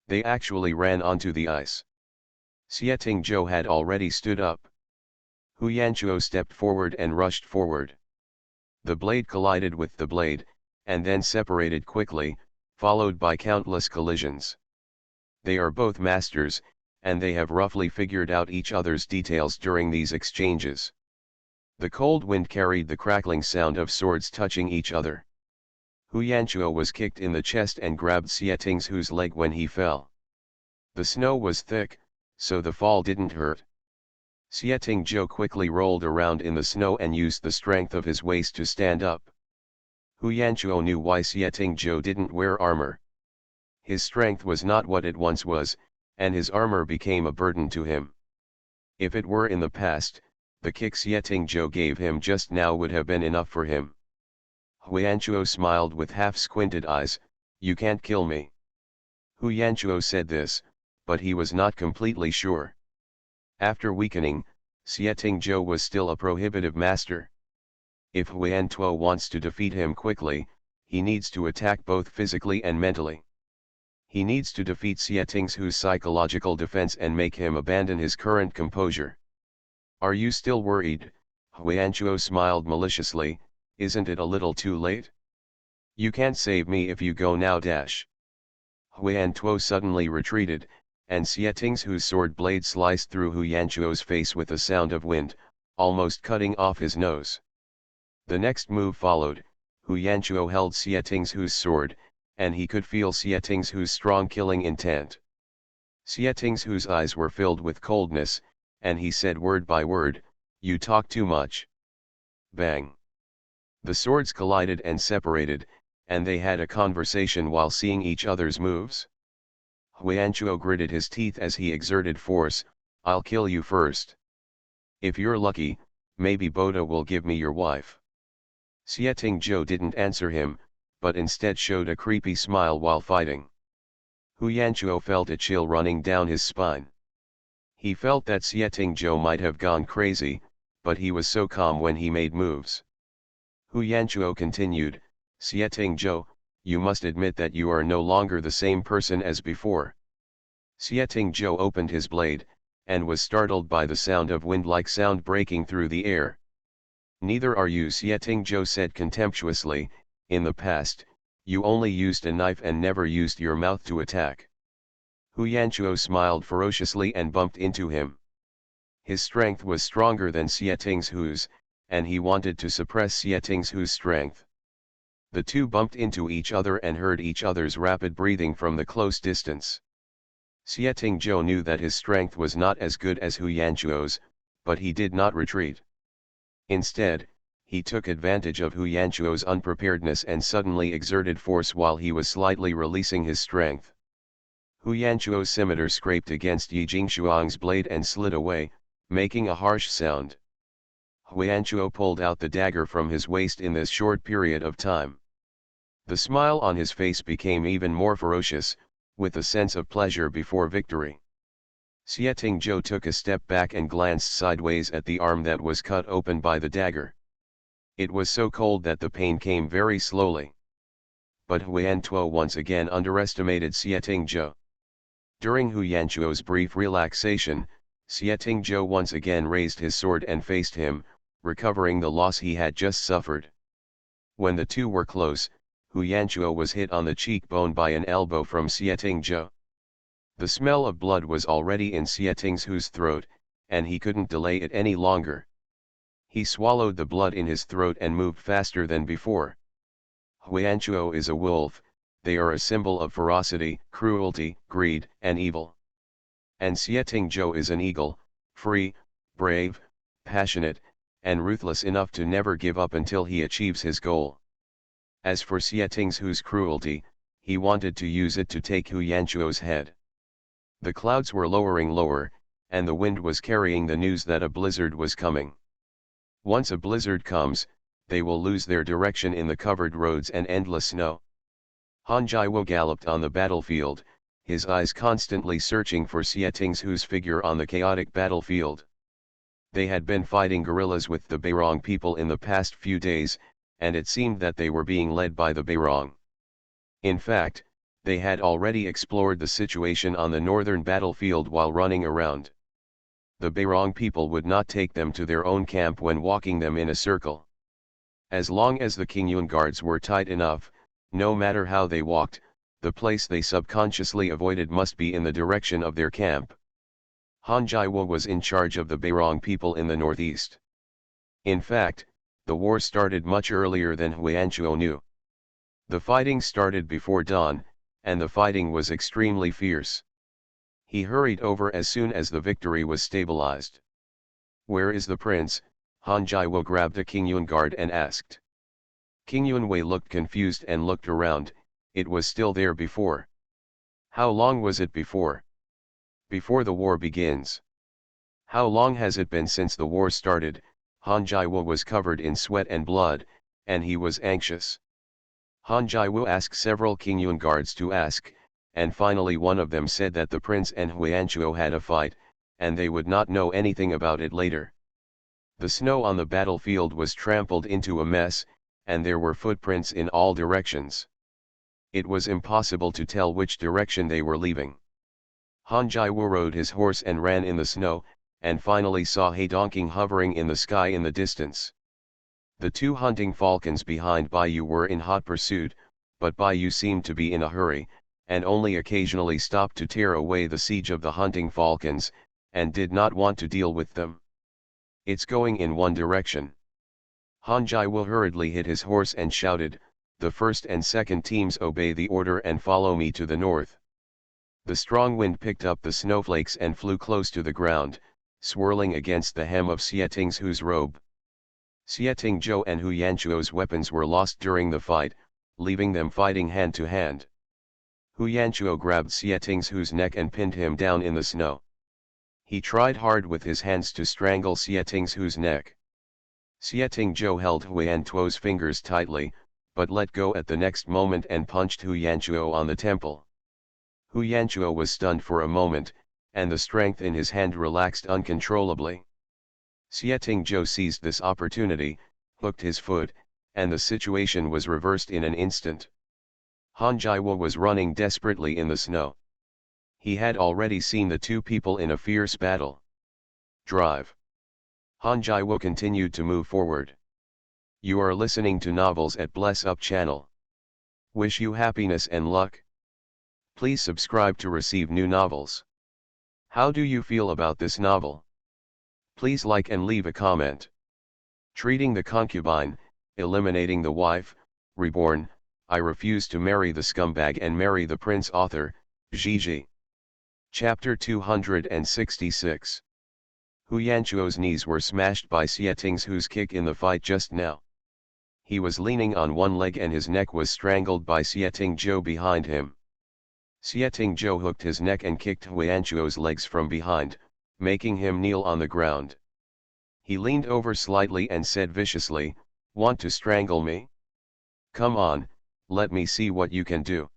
They actually ran onto the ice. Xieting Zhou had already stood up. Huiyanchuo stepped forward and rushed forward. The blade collided with the blade, and then separated quickly, followed by countless collisions. They are both masters, and they have roughly figured out each other's details during these exchanges. The cold wind carried the crackling sound of swords touching each other. Huiyanchuo was kicked in the chest and grabbed Xieting Zhou's leg when he fell. The snow was thick, so the fall didn't hurt. Xieting Zhou quickly rolled around in the snow and used the strength of his waist to stand up. Huiyanchuo knew why Xieting Zhou didn't wear armor. His strength was not what it once was, and his armor became a burden to him. If it were in the past, the kick Xieting Zhou gave him just now would have been enough for him. Huiyanchuo smiled with half-squinted eyes. "You can't kill me." Huiyanchuo said this, but he was not completely sure. After weakening, Xieting Zhou was still a prohibitive master. If Huiyanchuo wants to defeat him quickly, he needs to attack both physically and mentally. He needs to defeat Xieting Zhou's psychological defense and make him abandon his current composure. "Are you still worried?" Huiyanchuo smiled maliciously. "Isn't it a little too late? You can't save me if you go now." Huiyanchuo suddenly retreated, and Xieting Zhou's sword blade sliced through Huiyanchuo's face with a sound of wind, almost cutting off his nose. The next move followed. Huiyanchuo held Xieting Zhou's sword, and he could feel Xieting Zhou's strong killing intent. Xieting Zhou's eyes were filled with coldness, and he said word by word, "You talk too much." Bang! The swords collided and separated, and they had a conversation while seeing each other's moves. Huiyanchuo gritted his teeth as he exerted force. "I'll kill you first. If you're lucky, maybe Boda will give me your wife." Xieting Zhou didn't answer him, but instead showed a creepy smile while fighting. Huiyanchuo felt a chill running down his spine. He felt that Xieting Zhou might have gone crazy, but he was so calm when he made moves. Huiyanchuo continued, "Xieting Zhou, you must admit that you are no longer the same person as before." Xieting Zhou opened his blade, and was startled by the sound of wind-like sound breaking through the air. "Neither are you," Xieting Zhou said contemptuously. "In the past, You only used a knife and never used your mouth to attack. Hu Yanchuo smiled ferociously and bumped into him. His strength was stronger than Xie Tinghu's, and he wanted to suppress Xie Tinghu's strength. The two bumped into each other and heard each other's rapid breathing from the close distance. Xie Tingzhou knew that his strength was not as good as Hu Yanchuo's, but he did not retreat. Instead, he took advantage of Hu Yanchuo's unpreparedness and suddenly exerted force while he was slightly releasing his strength. Hu Yanchuo's scimitar scraped against Yi Jingshuang's blade and slid away, making a harsh sound. Hu Yanchuo pulled out the dagger from his waist in this short period of time. The smile on his face became even more ferocious, with a sense of pleasure before victory. Xie Tingzhou took a step back and glanced sideways at the arm that was cut open by the dagger. It was so cold that the pain came very slowly. But Hu Yanchuo once again underestimated Xie Tingzhou. During Hu Yanchuo's brief relaxation, Xie Tingzhou once again raised his sword and faced him, recovering the loss he had just suffered. When the two were close, Hu Yanchuo was hit on the cheekbone by an elbow from Xie Tingzhou. The smell of blood was already in Xie Tingzhu's throat, and he couldn't delay it any longer. He swallowed the blood in his throat and moved faster than before. Hu Yanchuo is a wolf, they are a symbol of ferocity, cruelty, greed, and evil. And Xie Tingzhou is an eagle, free, brave, passionate, and ruthless enough to never give up until he achieves his goal. As for Xie Tingzhu's cruelty, he wanted to use it to take Hu Yanchuo's head. The clouds were lowering lower, and the wind was carrying the news that a blizzard was coming. Once a blizzard comes, they will lose their direction in the covered roads and endless snow. Han Jiwo galloped on the battlefield, his eyes constantly searching for Xie Tingzhu's figure on the chaotic battlefield. They had been fighting guerrillas with the Beirong people in the past few days, and it seemed that they were being led by the Beirong. In fact, they had already explored the situation on the northern battlefield while running around. The Beirong people would not take them to their own camp when walking them in a circle. As long as the Qingyun guards were tight enough, no matter how they walked, the place they subconsciously avoided must be in the direction of their camp. Han Jiwo was in charge of the Beirong people in the northeast. In fact, the war started much earlier than Hu Yanchuo knew. The fighting started before dawn, and the fighting was extremely fierce. He hurried over as soon as the victory was stabilized. "Where is the prince?" Han Jiwo grabbed a Qingyun guard and asked. Qingyun Wei looked confused and looked around. It was still there before. How long was it before? Before the war begins. How long has it been since the war started? Han Jiwo was covered in sweat and blood, and he was anxious. Han Jiwo asked several Qingyun guards to ask, and finally one of them said that the prince and Hu Yanchuo had a fight, and they would not know anything about it later. The snow on the battlefield was trampled into a mess, and there were footprints in all directions. It was impossible to tell which direction they were leaving. Han Jiwo rode his horse and ran in the snow, and finally saw Heidongking hovering in the sky in the distance. The two hunting falcons behind Baiyu were in hot pursuit, but Baiyu seemed to be in a hurry, and only occasionally stopped to tear away the siege of the hunting falcons, and did not want to deal with them. "It's going in one direction." Han Jiwo hurriedly hit his horse and shouted, "The first and second teams obey the order and follow me to the north." The strong wind picked up the snowflakes and flew close to the ground, swirling against the hem of Xie Tingzhu's robe. Xie Tingzhou and Hu Yanchuo's weapons were lost during the fight, leaving them fighting hand to hand. Hu Yanchuo grabbed Xie Tingzhu's neck and pinned him down in the snow. He tried hard with his hands to strangle Xie Tingzhu's neck. Xie Tingzhou held Hu Yanchuo's fingers tightly, but let go at the next moment and punched Hu Yanchuo on the temple. Hu Yanchuo was stunned for a moment, and the strength in his hand relaxed uncontrollably. Xie Tingzhou seized this opportunity, hooked his foot, and the situation was reversed in an instant. Han Jiwo was running desperately in the snow. He had already seen the two people in a fierce battle. "Drive." Han Jiwo continued to move forward. You are listening to novels at Bless Up channel. Wish you happiness and luck. Please subscribe to receive new novels. How do you feel about this novel? Please like and leave a comment. Treating the Concubine, Eliminating the Wife, Reborn, I Refuse to Marry the Scumbag and Marry the Prince. Author, Gigi. Chapter 266. Hu Yanchuo's knees were smashed by Xie Ting's kick in the fight just now. He was leaning on one leg and his neck was strangled by Xie Tingzhou behind him. Xie Tingzhou hooked his neck and kicked Hu Yanchuo's legs from behind, making him kneel on the ground. He leaned over slightly and said viciously, "Want to strangle me? Come on, let me see what you can do."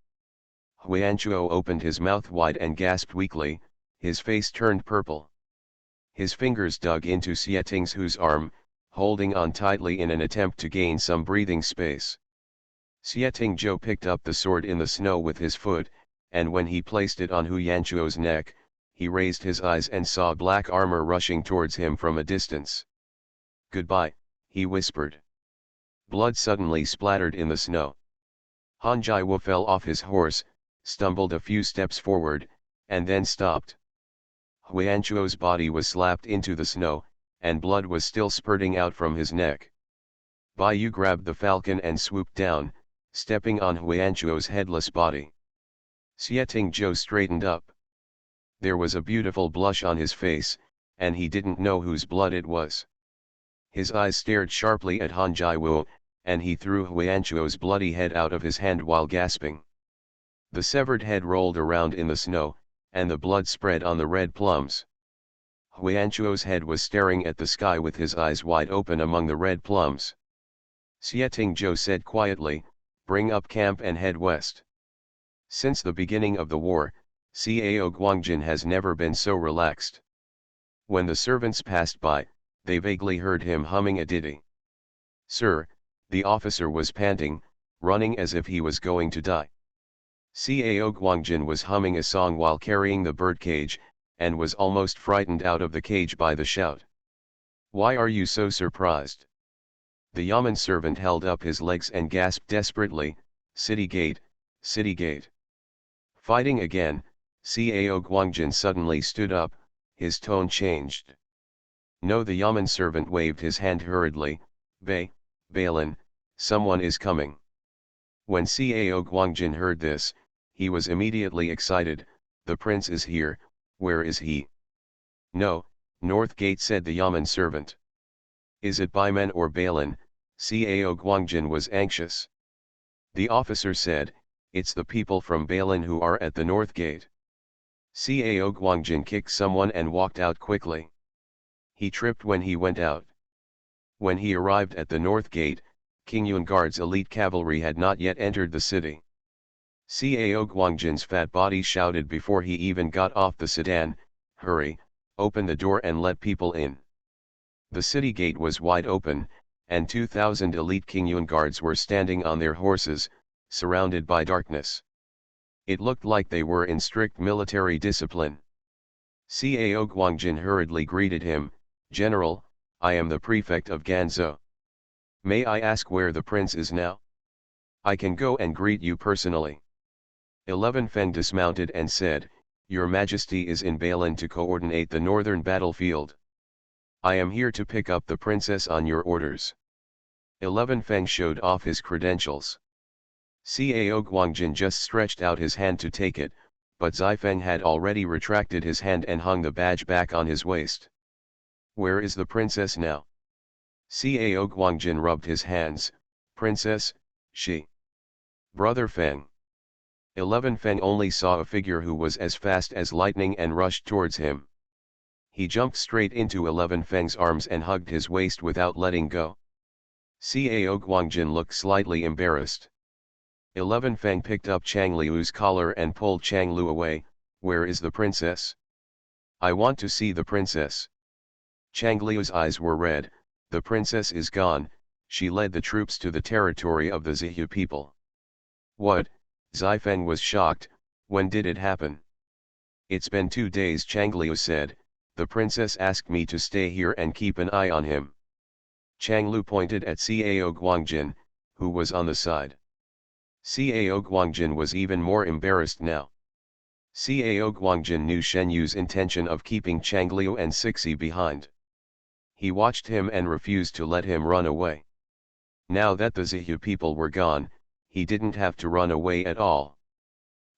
Hu Yanchuo opened his mouth wide and gasped weakly, his face turned purple. His fingers dug into Xie Tingzhou's arm, holding on tightly in an attempt to gain some breathing space. Xie Tingzhou picked up the sword in the snow with his foot, and when he placed it on Hu Yanchuo's neck, he raised his eyes and saw black armor rushing towards him from a distance. "Goodbye," he whispered. Blood suddenly splattered in the snow. Han Jiwo fell off his horse, stumbled a few steps forward, and then stopped. Hu Yanchuo's body was slapped into the snow, and blood was still spurting out from his neck. Bai Yu grabbed the falcon and swooped down, stepping on Hu Yanchuo's headless body. Xie Tingzhou straightened up. There was a beautiful blush on his face, and he didn't know whose blood it was. His eyes stared sharply at Han Jiwo, and he threw Hu Yanchuo's bloody head out of his hand while gasping. The severed head rolled around in the snow, and the blood spread on the red plums. Hu Yanchuo's head was staring at the sky with his eyes wide open among the red plums. Xie Tingzhou said quietly, "Bring up camp and head west." Since the beginning of the war, Cao Guangjin has never been so relaxed. When the servants passed by, they vaguely heard him humming a ditty. "Sir," the officer was panting, running as if he was going to die. Cao Guangjin was humming a song while carrying the birdcage, and was almost frightened out of the cage by the shout. "Why are you so surprised?" The Yamen servant held up his legs and gasped desperately, "City gate, city gate." Fighting again, Cao Guangjin suddenly stood up, his tone changed. "No," the Yamen servant waved his hand hurriedly, Balin, someone is coming." When Cao Guangjin heard this, he was immediately excited, "The prince is here, where is he?" "No, North Gate," said the Yamen servant. "Is it Baimen or Balin?" Cao Guangjin was anxious. The officer said, "It's the people from Balin who are at the North Gate." Cao Guangjin kicked someone and walked out quickly. He tripped when he went out. When he arrived at the North Gate, King Yunguard's elite cavalry had not yet entered the city. Cao Guangjin's fat body shouted before he even got off the sedan, "Hurry, open the door and let people in." The city gate was wide open, and 2,000 elite King Yunguards were standing on their horses, surrounded by darkness. It looked like they were in strict military discipline. Cao Guangjin hurriedly greeted him, "General, I am the prefect of Ganzhou. May I ask where the prince is now? I can go and greet you personally." 11 Feng dismounted and said, "Your Majesty is in Balin to coordinate the northern battlefield. I am here to pick up the princess on your orders." 11 Feng showed off his credentials. Cao Guangjin just stretched out his hand to take it, but Zifeng had already retracted his hand and hung the badge back on his waist. "Where is the princess now?" Cao Guangjin rubbed his hands, "Princess, she." "Brother Feng." 11 Feng only saw a figure who was as fast as lightning and rushed towards him. He jumped straight into 11 Feng's arms and hugged his waist without letting go. Cao Guangjin looked slightly embarrassed. 11 Feng picked up Chang Liu's collar and pulled Chang Liu away, "Where is the princess? I want to see the princess." Chang Liu's eyes were red, "The princess is gone, she led the troops to the territory of the Zihu people." "What?" Zifeng was shocked, "When did it happen?" "It's been 2 days," Chang Liu said, "the princess asked me to stay here and keep an eye on him." Chang Liu pointed at Cao Guangjin, who was on the side. Cao Guangjin was even more embarrassed now. Cao Guangjin knew Shen Yu's intention of keeping Changliu and Sixi behind. He watched him and refused to let him run away. Now that the Zihu people were gone, he didn't have to run away at all.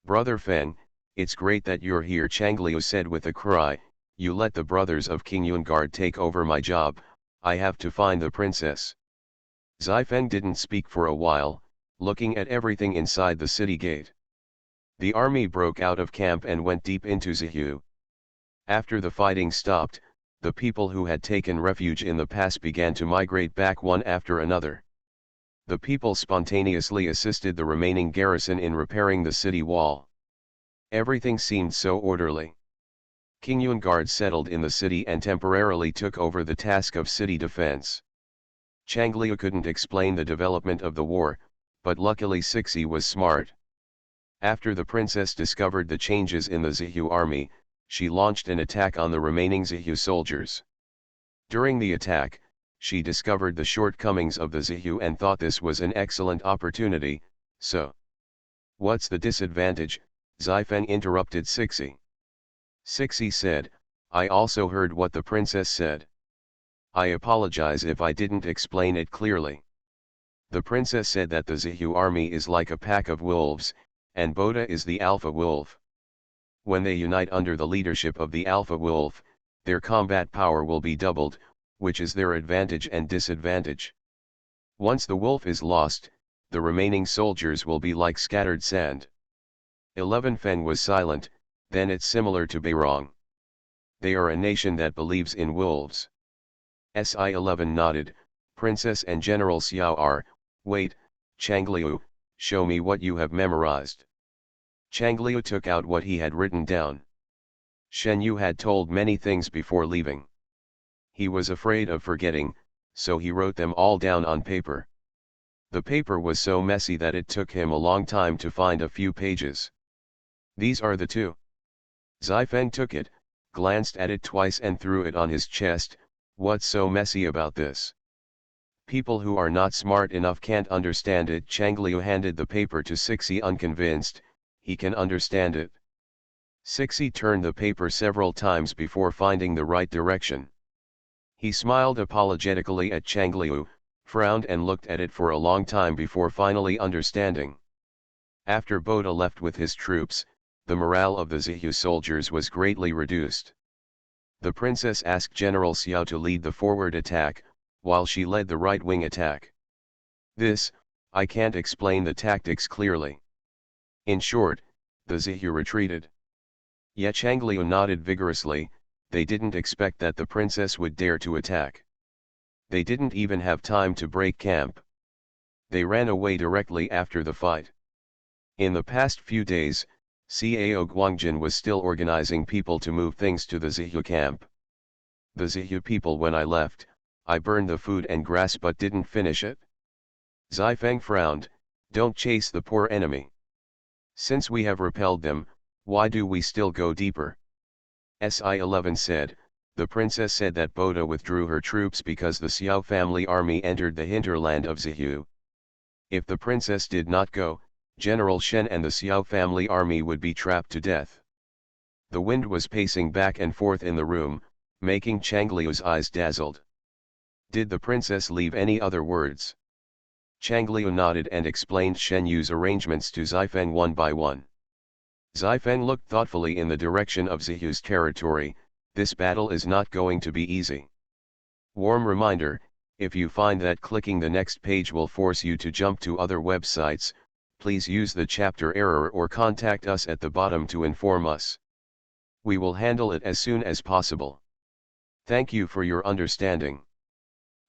"Brother Feng, it's great that you're here," Changliu said with a cry. "You let the brothers of King Yungard take over my job. I have to find the princess." Feng didn't speak for a while, looking at everything inside the city gate. The army broke out of camp and went deep into Zihu. After the fighting stopped, the people who had taken refuge in the pass began to migrate back one after another. The people spontaneously assisted the remaining garrison in repairing the city wall. Everything seemed so orderly. King Yungard settled in the city and temporarily took over the task of city defense. Changliu couldn't explain the development of the war, but luckily Sixi was smart. After the princess discovered the changes in the Zihu army, she launched an attack on the remaining Zihu soldiers. During the attack, she discovered the shortcomings of the Zihu and thought this was an excellent opportunity. "So, what's the disadvantage?" Feng interrupted Sixi. Sixi said, "I also heard what the princess said. I apologize if I didn't explain it clearly. The princess said that the Zihu army is like a pack of wolves, and Boda is the alpha wolf. When they unite under the leadership of the alpha wolf, their combat power will be doubled, which is their advantage and disadvantage. Once the wolf is lost, the remaining soldiers will be like scattered sand." 11 Feng was silent. "Then it's similar to Beirong. They are a nation that believes in wolves." Si-11 nodded. "Princess and General Xiao are." "Wait, Changliu, show me what you have memorized." Changliu took out what he had written down. Shen Yu had told many things before leaving. He was afraid of forgetting, so he wrote them all down on paper. The paper was so messy that it took him a long time to find a few pages. "These are the two." Feng took it, glanced at it twice and threw it on his chest. "What's so messy about this? People who are not smart enough can't understand it." Changliu handed the paper to Sixi unconvinced. "He can understand it." Sixi turned the paper several times before finding the right direction. He smiled apologetically at Changliu, frowned and looked at it for a long time before finally understanding. After Boda left with his troops, the morale of the Zihu soldiers was greatly reduced. The princess asked General Xiao to lead the forward attack, while she led the right-wing attack. I can't explain the tactics clearly. In short, the Zihu retreated. Yet Changliu nodded vigorously. They didn't expect that the princess would dare to attack. They didn't even have time to break camp. They ran away directly after the fight. In the past few days, Cao Guangjin was still organizing people to move things to the Zihu camp. "The Zihu people, when I left, I burned the food and grass but didn't finish it." Feng frowned. "Don't chase the poor enemy. Since we have repelled them, why do we still go deeper?" Si-11 said, "The princess said that Boda withdrew her troops because the Xiao family army entered the hinterland of Zihu. If the princess did not go, General Shen and the Xiao family army would be trapped to death." The wind was pacing back and forth in the room, making Changliu's eyes dazzled. "Did the princess leave any other words?" Changliu nodded and explained Shen Yu's arrangements to Feng one by one. Feng looked thoughtfully in the direction of Zihu's territory. "This battle is not going to be easy. Warm reminder, if you find that clicking the next page will force you to jump to other websites, please use the chapter error or contact us at the bottom to inform us. We will handle it as soon as possible. Thank you for your understanding."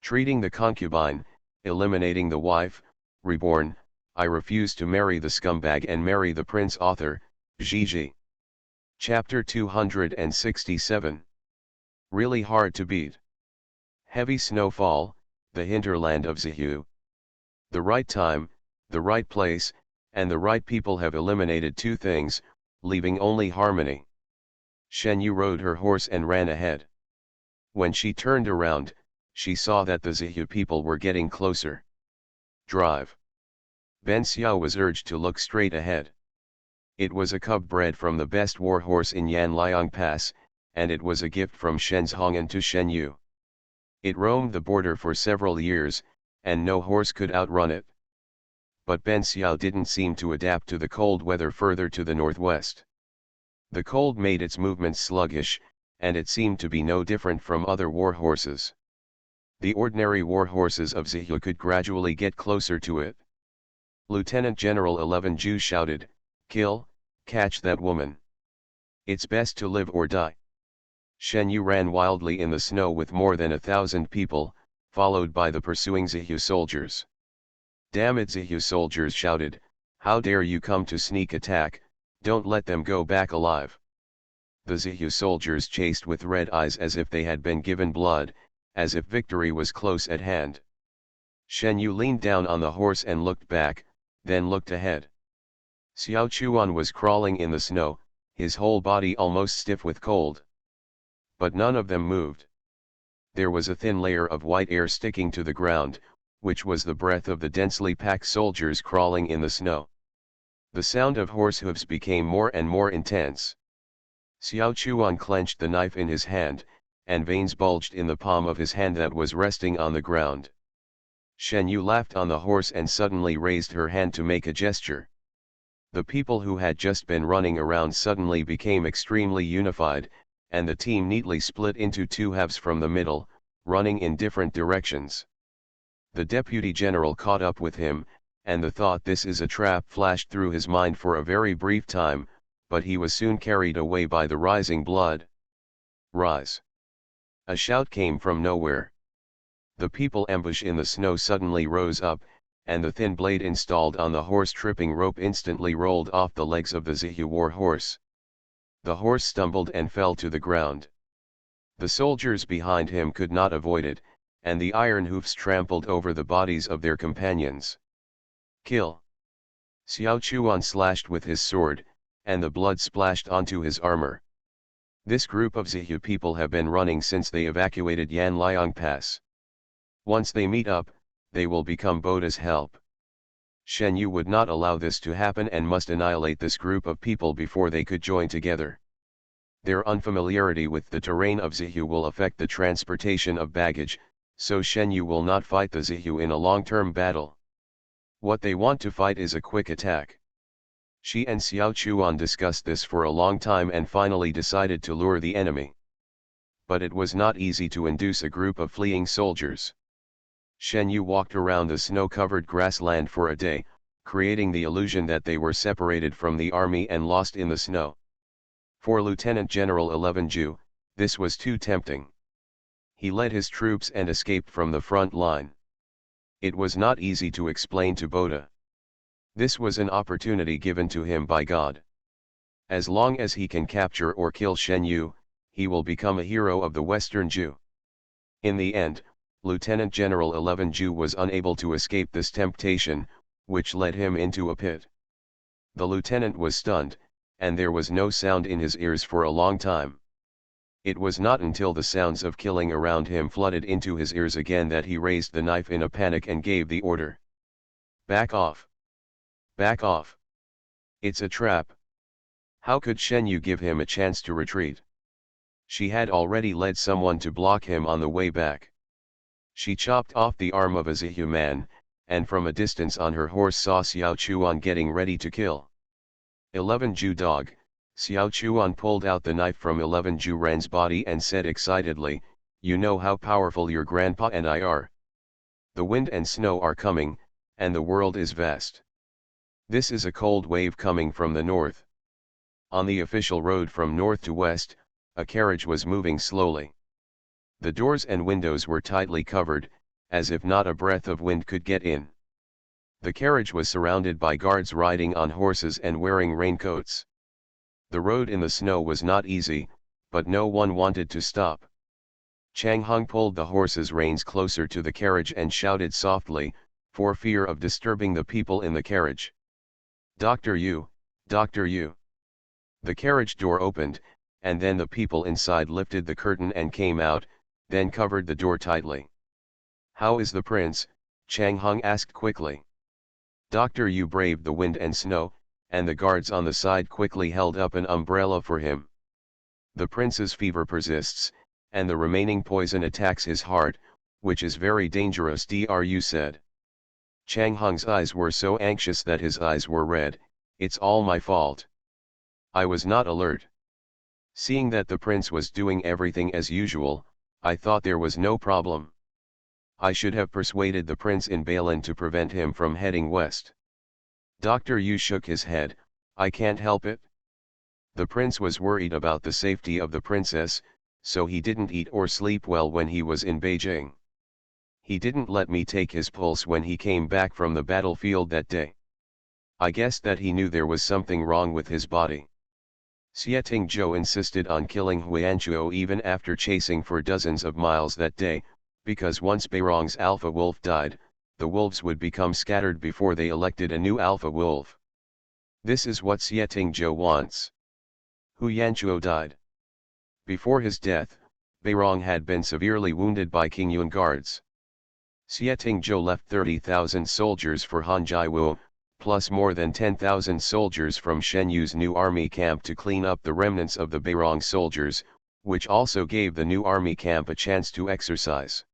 Treating the concubine, eliminating the wife, Reborn, I refuse to marry the scumbag and marry the prince. Author, Gigi. Chapter 267. Really hard to beat. Heavy snowfall, the hinterland of Zihu. The right time, the right place, and the right people have eliminated two things, leaving only harmony. Shen Yu rode her horse and ran ahead. When she turned around, she saw that the Zihu people were getting closer. "Drive!" Ben Xiao was urged to look straight ahead. It was a cub bred from the best war horse in Yanliang Pass, and it was a gift from Shenzhongan to Shen Yu. It roamed the border for several years, and no horse could outrun it. But Ben Xiao didn't seem to adapt to the cold weather further to the northwest. The cold made its movements sluggish, and it seemed to be no different from other war horses. The ordinary war horses of Zihu could gradually get closer to it. Lieutenant General 11 Ju shouted, "Kill, catch that woman. It's best to live or die." Shen Yu ran wildly in the snow with more than 1,000 people, followed by the pursuing Zihu soldiers. "Damn it!" Zihu soldiers shouted, "how dare you come to sneak attack, don't let them go back alive." The Zihu soldiers chased with red eyes as if they had been given blood, as if victory was close at hand. Shen Yu leaned down on the horse and looked back, then looked ahead. Xiao Chuan was crawling in the snow, his whole body almost stiff with cold. But none of them moved. There was a thin layer of white air sticking to the ground, which was the breath of the densely packed soldiers crawling in the snow. The sound of horse hooves became more and more intense. Xiao Chuan clenched the knife in his hand, and veins bulged in the palm of his hand that was resting on the ground. Shen Yu laughed on the horse and suddenly raised her hand to make a gesture. The people who had just been running around suddenly became extremely unified, and the team neatly split into two halves from the middle, running in different directions. The deputy general caught up with him, and the thought "this is a trap" flashed through his mind for a very brief time, but he was soon carried away by the rising blood. "Rise!" A shout came from nowhere. The people ambush in the snow suddenly rose up, and the thin blade installed on the horse tripping rope instantly rolled off the legs of the Zihu war horse. The horse stumbled and fell to the ground. The soldiers behind him could not avoid it, and the iron hoofs trampled over the bodies of their companions. "Kill!" Xiao Chuan slashed with his sword, and the blood splashed onto his armor. This group of Zihu people have been running since they evacuated Yanliang Pass. Once they meet up, they will become Boda's help. Shen Yu would not allow this to happen and must annihilate this group of people before they could join together. Their unfamiliarity with the terrain of Zihu will affect the transportation of baggage, so Shen Yu will not fight the Zihu in a long-term battle. What they want to fight is a quick attack. She and Xiao Chuan discussed this for a long time and finally decided to lure the enemy. But it was not easy to induce a group of fleeing soldiers. Shen Yu walked around the snow-covered grassland for a day, creating the illusion that they were separated from the army and lost in the snow. For Lieutenant General 11 Ju, this was too tempting. He led his troops and escaped from the front line. It was not easy to explain to Boda. This was an opportunity given to him by God. As long as he can capture or kill Shen Yu, he will become a hero of the Western Ju. In the end, Lieutenant General 11 Ju was unable to escape this temptation, which led him into a pit. The lieutenant was stunned, and there was no sound in his ears for a long time. It was not until the sounds of killing around him flooded into his ears again that he raised the knife in a panic and gave the order. "Back off! Back off! It's a trap!" How could Shen Yu give him a chance to retreat? She had already led someone to block him on the way back. She chopped off the arm of a Zihu man, and from a distance on her horse saw Xiao Chuan getting ready to kill. 11 Ju dog. Xiao Chuan pulled out the knife from 11 Ju Ren's body and said excitedly, "You know how powerful your grandpa and I are. The wind and snow are coming, and the world is vast. This is a cold wave coming from the north." On the official road from north to west, a carriage was moving slowly. The doors and windows were tightly covered, as if not a breath of wind could get in. The carriage was surrounded by guards riding on horses and wearing raincoats. The road in the snow was not easy, but no one wanted to stop. Chang Hung pulled the horse's reins closer to the carriage and shouted softly, for fear of disturbing the people in the carriage. "Dr. Yu, Dr. Yu." The carriage door opened, and then the people inside lifted the curtain and came out, then covered the door tightly. "How is the prince?" Chang Hung asked quickly. Dr. Yu braved the wind and snow, and the guards on the side quickly held up an umbrella for him. The prince's fever persists, and the remaining poison attacks his heart, which is very dangerous, Dru said. Chang Hong's eyes were so anxious that his eyes were red. It's all my fault. I was not alert. Seeing that the prince was doing everything as usual, I thought there was no problem. I should have persuaded the prince in Balin to prevent him from heading west. Dr. Yu shook his head. I can't help it. The prince was worried about the safety of the princess, so he didn't eat or sleep well when he was in Beijing. He didn't let me take his pulse when he came back from the battlefield that day. I guess that he knew there was something wrong with his body. Xie Zhou insisted on killing Huanchuo even after chasing for dozens of miles that day, because once Beirong's alpha wolf died, the wolves would become scattered before they elected a new alpha wolf. This is what Xie Zhou wants. Huanchuo died. Before his death, Beirong had been severely wounded by Qingyun guards. Xie Zhou left 30,000 soldiers for Hanjiwu, plus more than 10,000 soldiers from Shen Yu's new army camp to clean up the remnants of the Beirong soldiers, which also gave the new army camp a chance to exercise.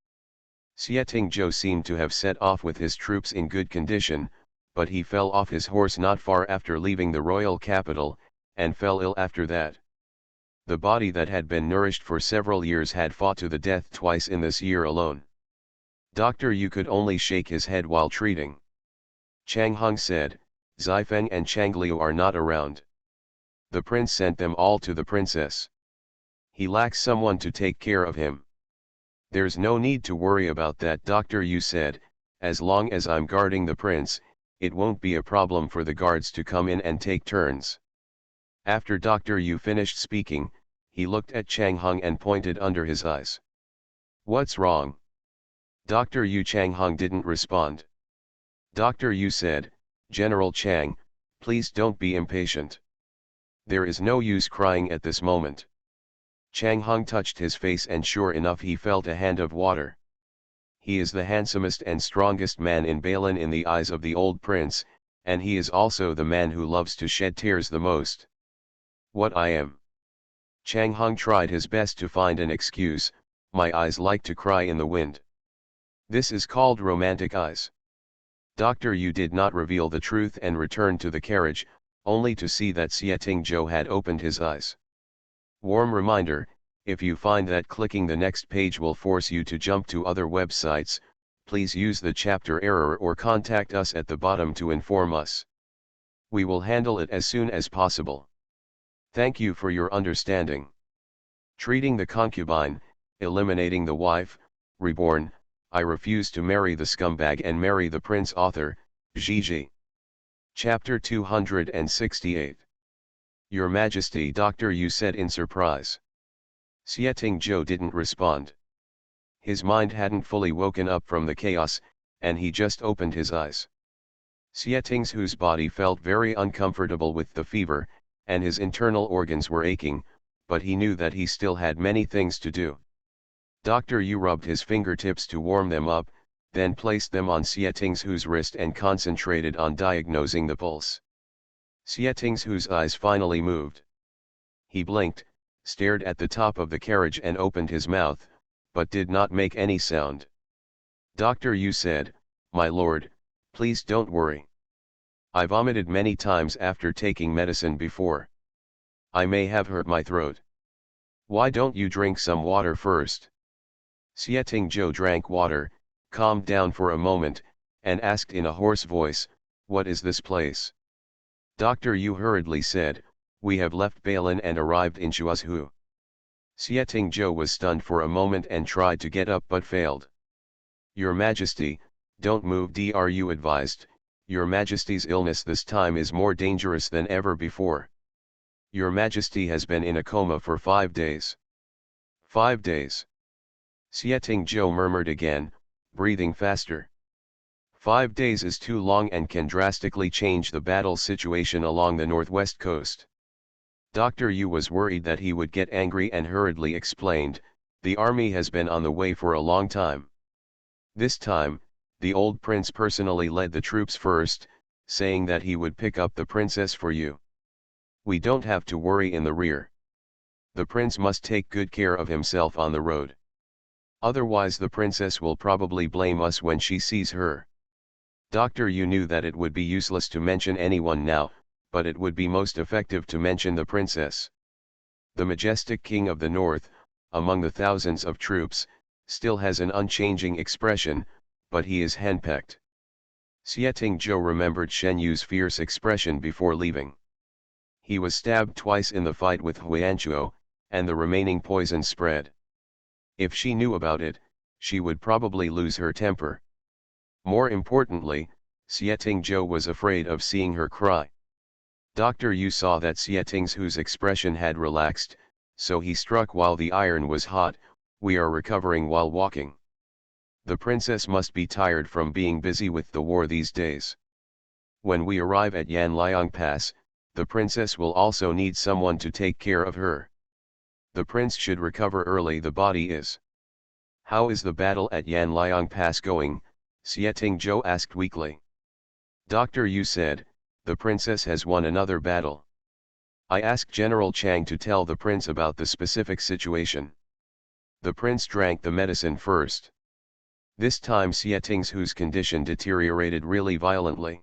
Xie Zhou seemed to have set off with his troops in good condition, but he fell off his horse not far after leaving the royal capital, and fell ill after that. The body that had been nourished for several years had fought to the death twice in this year alone. Dr. Yu could only shake his head while treating. Chang Hong said, Zifeng and Changliu are not around. The prince sent them all to the princess. He lacks someone to take care of him. There's no need to worry about that, Dr. Yu said. As long as I'm guarding the prince, it won't be a problem for the guards to come in and take turns. After Dr. Yu finished speaking, he looked at Chang Hong and pointed under his eyes. What's wrong? Dr. Yu. Chang Hong didn't respond. Dr. Yu said, General Chang, please don't be impatient. There is no use crying at this moment. Chang Hong touched his face and sure enough he felt a hand of water. He is the handsomest and strongest man in Balin in the eyes of the old prince, and he is also the man who loves to shed tears the most. What I am? Chang Hong tried his best to find an excuse. My eyes like to cry in the wind. This is called romantic eyes. Dr. Yu did not reveal the truth and returned to the carriage, only to see that Xie Zhou had opened his eyes. Warm reminder, if you find that clicking the next page will force you to jump to other websites, please use the chapter error or contact us at the bottom to inform us. We will handle it as soon as possible. Thank you for your understanding. Treating the concubine, eliminating the wife, reborn, I refuse to marry the scumbag and marry the prince. Author, Gigi. Chapter 268. Your Majesty, Dr. Yu said in surprise. Xie Zhou didn't respond. His mind hadn't fully woken up from the chaos, and he just opened his eyes. Xie Zhou's body felt very uncomfortable with the fever, and his internal organs were aching, but he knew that he still had many things to do. Dr. Yu rubbed his fingertips to warm them up, then placed them on Xie Zhou's wrist and concentrated on diagnosing the pulse. Xie Zhou's eyes finally moved. He blinked, stared at the top of the carriage and opened his mouth, but did not make any sound. Dr. Yu said, My lord, please don't worry. I vomited many times after taking medicine before. I may have hurt my throat. Why don't you drink some water first? Xie Zhou drank water, calmed down for a moment, and asked in a hoarse voice, What is this place? Dr. Yu hurriedly said, We have left Balin and arrived in Shuazhu. Xie Zhou was stunned for a moment and tried to get up but failed. Your Majesty, don't move, Dru advised. Your Majesty's illness this time is more dangerous than ever before. Your Majesty has been in a coma for 5 days. 5 days. Xie Zhou murmured again, breathing faster. 5 days is too long and can drastically change the battle situation along the northwest coast. Dr. Yu was worried that he would get angry and hurriedly explained, The army has been on the way for a long time. This time, the old prince personally led the troops first, saying that he would pick up the princess for you. We don't have to worry in the rear. The prince must take good care of himself on the road. Otherwise the princess will probably blame us when she sees her. Dr. Yu knew that it would be useless to mention anyone now, but it would be most effective to mention the princess. The majestic king of the north, among the thousands of troops, still has an unchanging expression, but he is henpecked. Xieting Zhou remembered Shen Yu's fierce expression before leaving. He was stabbed twice in the fight with Huanchuo, and the remaining poison spread. If she knew about it, she would probably lose her temper. More importantly, Xieting Zhou was afraid of seeing her cry. Dr. Yu saw that Xieting Zhou's expression had relaxed, so he struck while the iron was hot. We are recovering while walking. The princess must be tired from being busy with the war these days. When we arrive at Yanliang Pass, the princess will also need someone to take care of her. The prince should recover early. The body is. How is the battle at Yanliang Pass going? Xieting Zhou asked weakly. Dr. Yu said, the princess has won another battle. I asked General Chang to tell the prince about the specific situation. The prince drank the medicine first. This time Xieting Zhou's condition deteriorated really violently.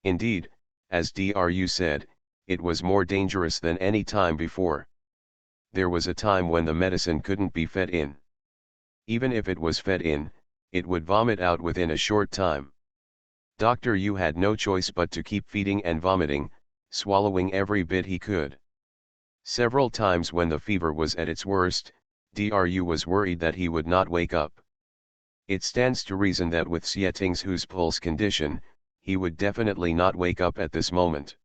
Indeed, as Dru said, it was more dangerous than any time before. There was a time when the medicine couldn't be fed in. Even if it was fed in, it would vomit out within a short time. Dr. Yu had no choice but to keep feeding and vomiting, swallowing every bit he could. Several times when the fever was at its worst, Dru was worried that he would not wake up. It stands to reason that with Xieting Zhou's pulse condition, he would definitely not wake up at this moment.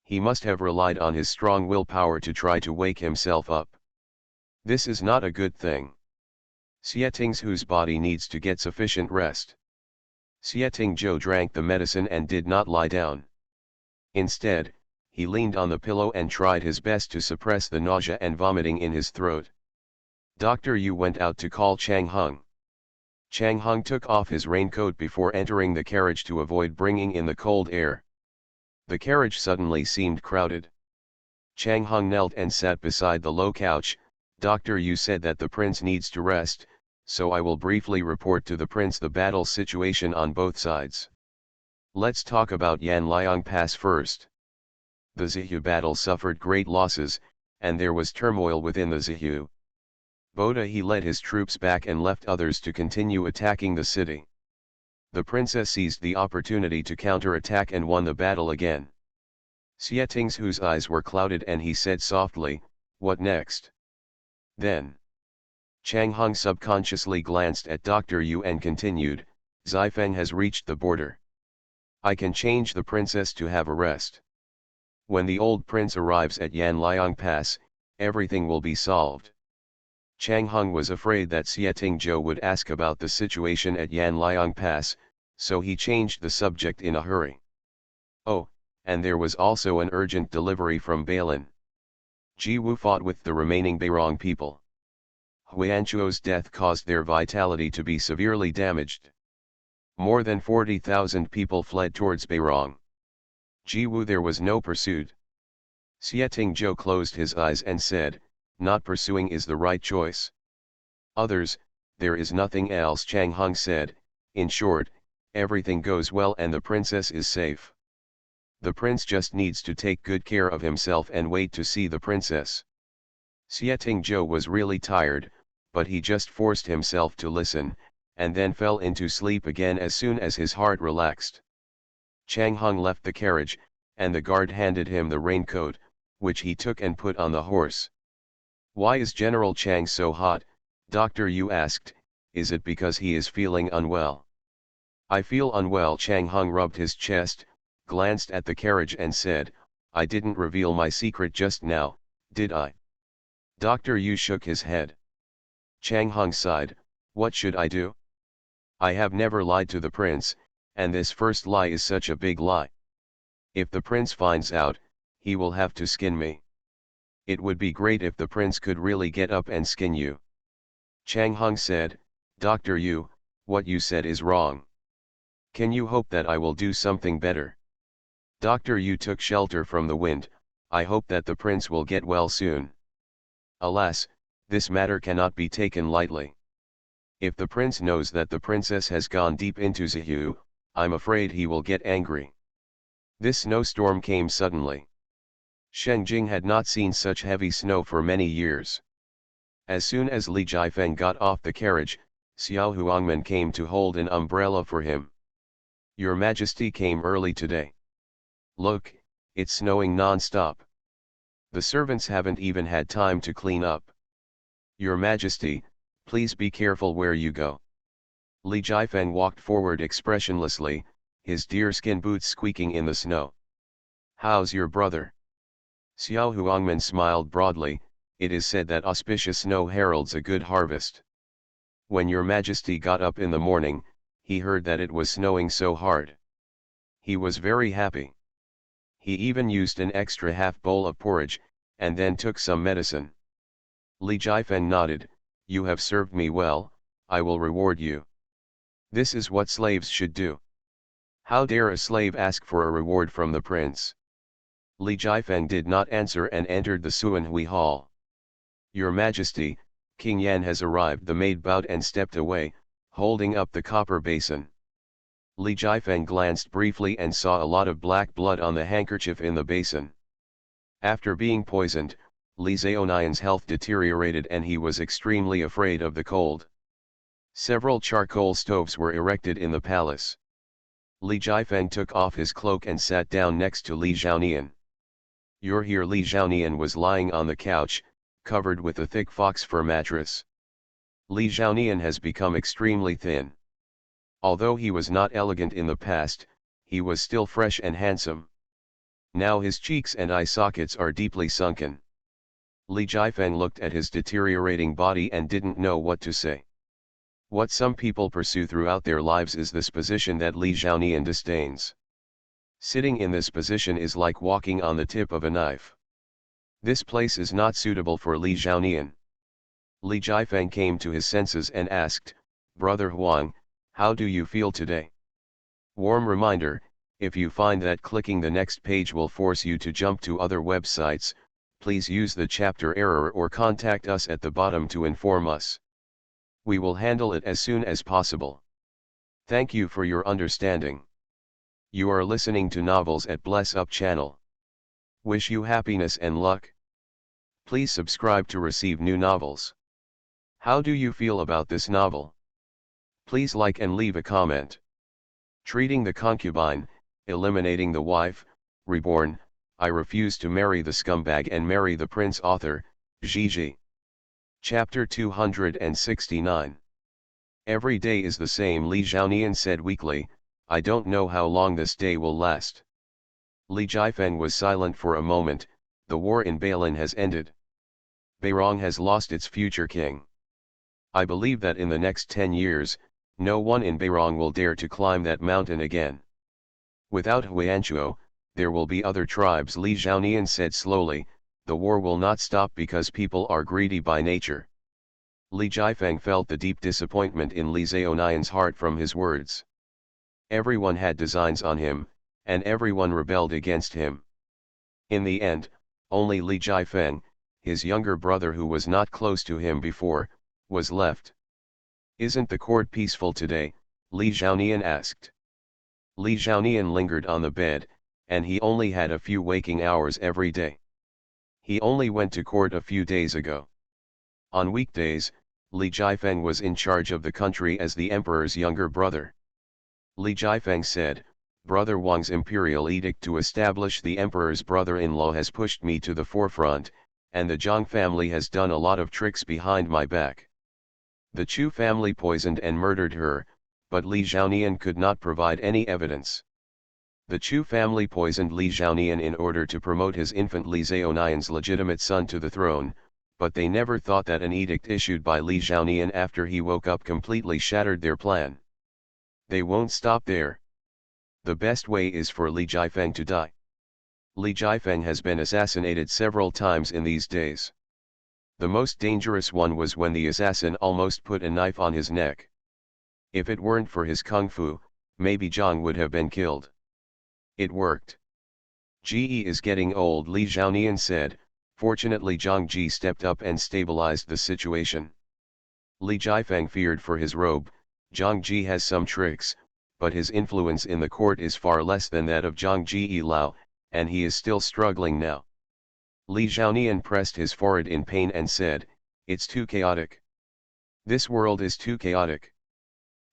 He must have relied on his strong willpower to try to wake himself up. This is not a good thing. Xieting Zhou's body needs to get sufficient rest. Xieting Zhou drank the medicine and did not lie down. Instead, he leaned on the pillow and tried his best to suppress the nausea and vomiting in his throat. Dr. Yu went out to call Chang Hung. Chang Hung took off his raincoat before entering the carriage to avoid bringing in the cold air. The carriage suddenly seemed crowded. Chang Hung knelt and sat beside the low couch. Dr. Yu said that the prince needs to rest, so I will briefly report to the prince the battle situation on both sides. Let's talk about Yanliang Pass first. The Zihu battle suffered great losses, and there was turmoil within the Zihu. Boda he led his troops back and left others to continue attacking the city. The princess seized the opportunity to counter-attack and won the battle again. Xieting Zhou's eyes were clouded and he said softly, "What next?" Then Chang Hung subconsciously glanced at Dr. Yu and continued, "Xifeng has reached the border. I can change the princess to have a rest. When the old prince arrives at Yanliang Pass, everything will be solved." Chang Hung was afraid that Xieting Zhou would ask about the situation at Yanliang Pass, so he changed the subject in a hurry. Oh, and there was also an urgent delivery from Balin. Ji Wu fought with the remaining Beirong people. Huanchuo's death caused their vitality to be severely damaged. More than 40,000 people fled towards Beirong. Ji Wu there was no pursuit. Xieting Zhou closed his eyes and said, "Not pursuing is the right choice." Others, "There is nothing else," Chang Hung said. "In short, everything goes well and the princess is safe. The prince just needs to take good care of himself and wait to see the princess." Xieting Zhou was really tired, but he just forced himself to listen, and then fell into sleep again as soon as his heart relaxed. Chang Hung left the carriage, and the guard handed him the raincoat, which he took and put on the horse. "Why is General Chang so hot?" Dr. Yu asked. "Is it because he is feeling unwell?" "I feel unwell." Chang Hung rubbed his chest, glanced at the carriage and said, "I didn't reveal my secret just now, did I?" Dr. Yu shook his head. Chang Hung sighed, "What should I do? I have never lied to the prince, and this first lie is such a big lie. If the prince finds out, he will have to skin me. It would be great if the prince could really get up and skin you." Chang Hung said, "Dr. Yu, what you said is wrong. Can you hope that I will do something better? Doctor, you took shelter from the wind, I hope that the prince will get well soon. Alas, this matter cannot be taken lightly. If the prince knows that the princess has gone deep into Zihu, I'm afraid he will get angry. This snowstorm came suddenly. Shengjing had not seen such heavy snow for many years. As soon as Li Jifeng got off the carriage, Xiao Huangman came to hold an umbrella for him. Your Majesty came early today. Look, it's snowing non-stop. The servants haven't even had time to clean up. Your Majesty, please be careful where you go. Li Jifeng walked forward expressionlessly, his deerskin boots squeaking in the snow. How's your brother? Xiao Huangman smiled broadly. It is said that auspicious snow heralds a good harvest. When your Majesty got up in the morning, he heard that it was snowing so hard. He was very happy. He even used an extra half bowl of porridge, and then took some medicine. Li Jifeng nodded. You have served me well, I will reward you. This is what slaves should do. How dare a slave ask for a reward from the prince? Li Jifeng did not answer and entered the Suanhui hall. Your Majesty, King Yan has arrived. The maid bowed and stepped away, holding up the copper basin. Li Jifeng glanced briefly and saw a lot of black blood on the handkerchief in the basin. After being poisoned, Li Zhaonian's health deteriorated and he was extremely afraid of the cold. Several charcoal stoves were erected in the palace. Li Jifeng took off his cloak and sat down next to Li Zhaonian. You're here. Li Zhaonian was lying on the couch, covered with a thick fox fur mattress. Li Zhaonian has become extremely thin. Although he was not elegant in the past, he was still fresh and handsome. Now his cheeks and eye sockets are deeply sunken. Li Jifeng looked at his deteriorating body and didn't know what to say. What some people pursue throughout their lives is this position that Li Zhaonian disdains. Sitting in this position is like walking on the tip of a knife. This place is not suitable for Li Zhaonian. Li Jifeng came to his senses and asked, Brother Huang, how do you feel today? Warm reminder, if you find that clicking the next page will force you to jump to other websites, please use the chapter error or contact us at the bottom to inform us. We will handle it as soon as possible. Thank you for your understanding. You are listening to Novels at Bless Up channel. Wish you happiness and luck. Please subscribe to receive new novels. How do you feel about this novel? Please like and leave a comment. Treating the Concubine, Eliminating the Wife, Reborn, I Refuse to Marry the Scumbag and Marry the Prince. Author, Gigi. Chapter 269. Every day is the same, Li Zhaonian said weakly. I don't know how long this day will last. Li Jifeng was silent for a moment. The war in Bailin has ended. Beirong has lost its future king. I believe that in the next 10 years, no one in Beirong will dare to climb that mountain again. Without Huanchuo, there will be other tribes, Li Zhaonian said slowly. The war will not stop because people are greedy by nature. Li Jifeng felt the deep disappointment in Li Zhaonian's heart from his words. Everyone had designs on him, and everyone rebelled against him. In the end, only Li Jifeng, his younger brother who was not close to him before, was left. Isn't the court peaceful today? Li Zhaonian asked. Li Zhaonian lingered on the bed, and he only had a few waking hours every day. He only went to court a few days ago. On weekdays, Li Jifeng was in charge of the country as the emperor's younger brother. Li Jifeng said, Brother Wang's imperial edict to establish the emperor's brother-in-law has pushed me to the forefront, and the Zhang family has done a lot of tricks behind my back. The Chu family poisoned and murdered her, but Li Zhaonian could not provide any evidence. The Chu family poisoned Li Zhaonian in order to promote his infant Li Zhaonian's legitimate son to the throne, but they never thought that an edict issued by Li Zhaonian after he woke up completely shattered their plan. They won't stop there. The best way is for Li Jifeng to die. Li Jifeng has been assassinated several times in these days. The most dangerous one was when the assassin almost put a knife on his neck. If it weren't for his kung fu, maybe Zhang would have been killed. It worked. Ge is getting old, Li Zhaonian said. Fortunately Zhang Ji stepped up and stabilized the situation. Li Jifeng feared for his robe. Zhang Ji has some tricks, but his influence in the court is far less than that of Zhang Ji Lao, and he is still struggling now. Li Zhaonian pressed his forehead in pain and said, "It's too chaotic. This world is too chaotic.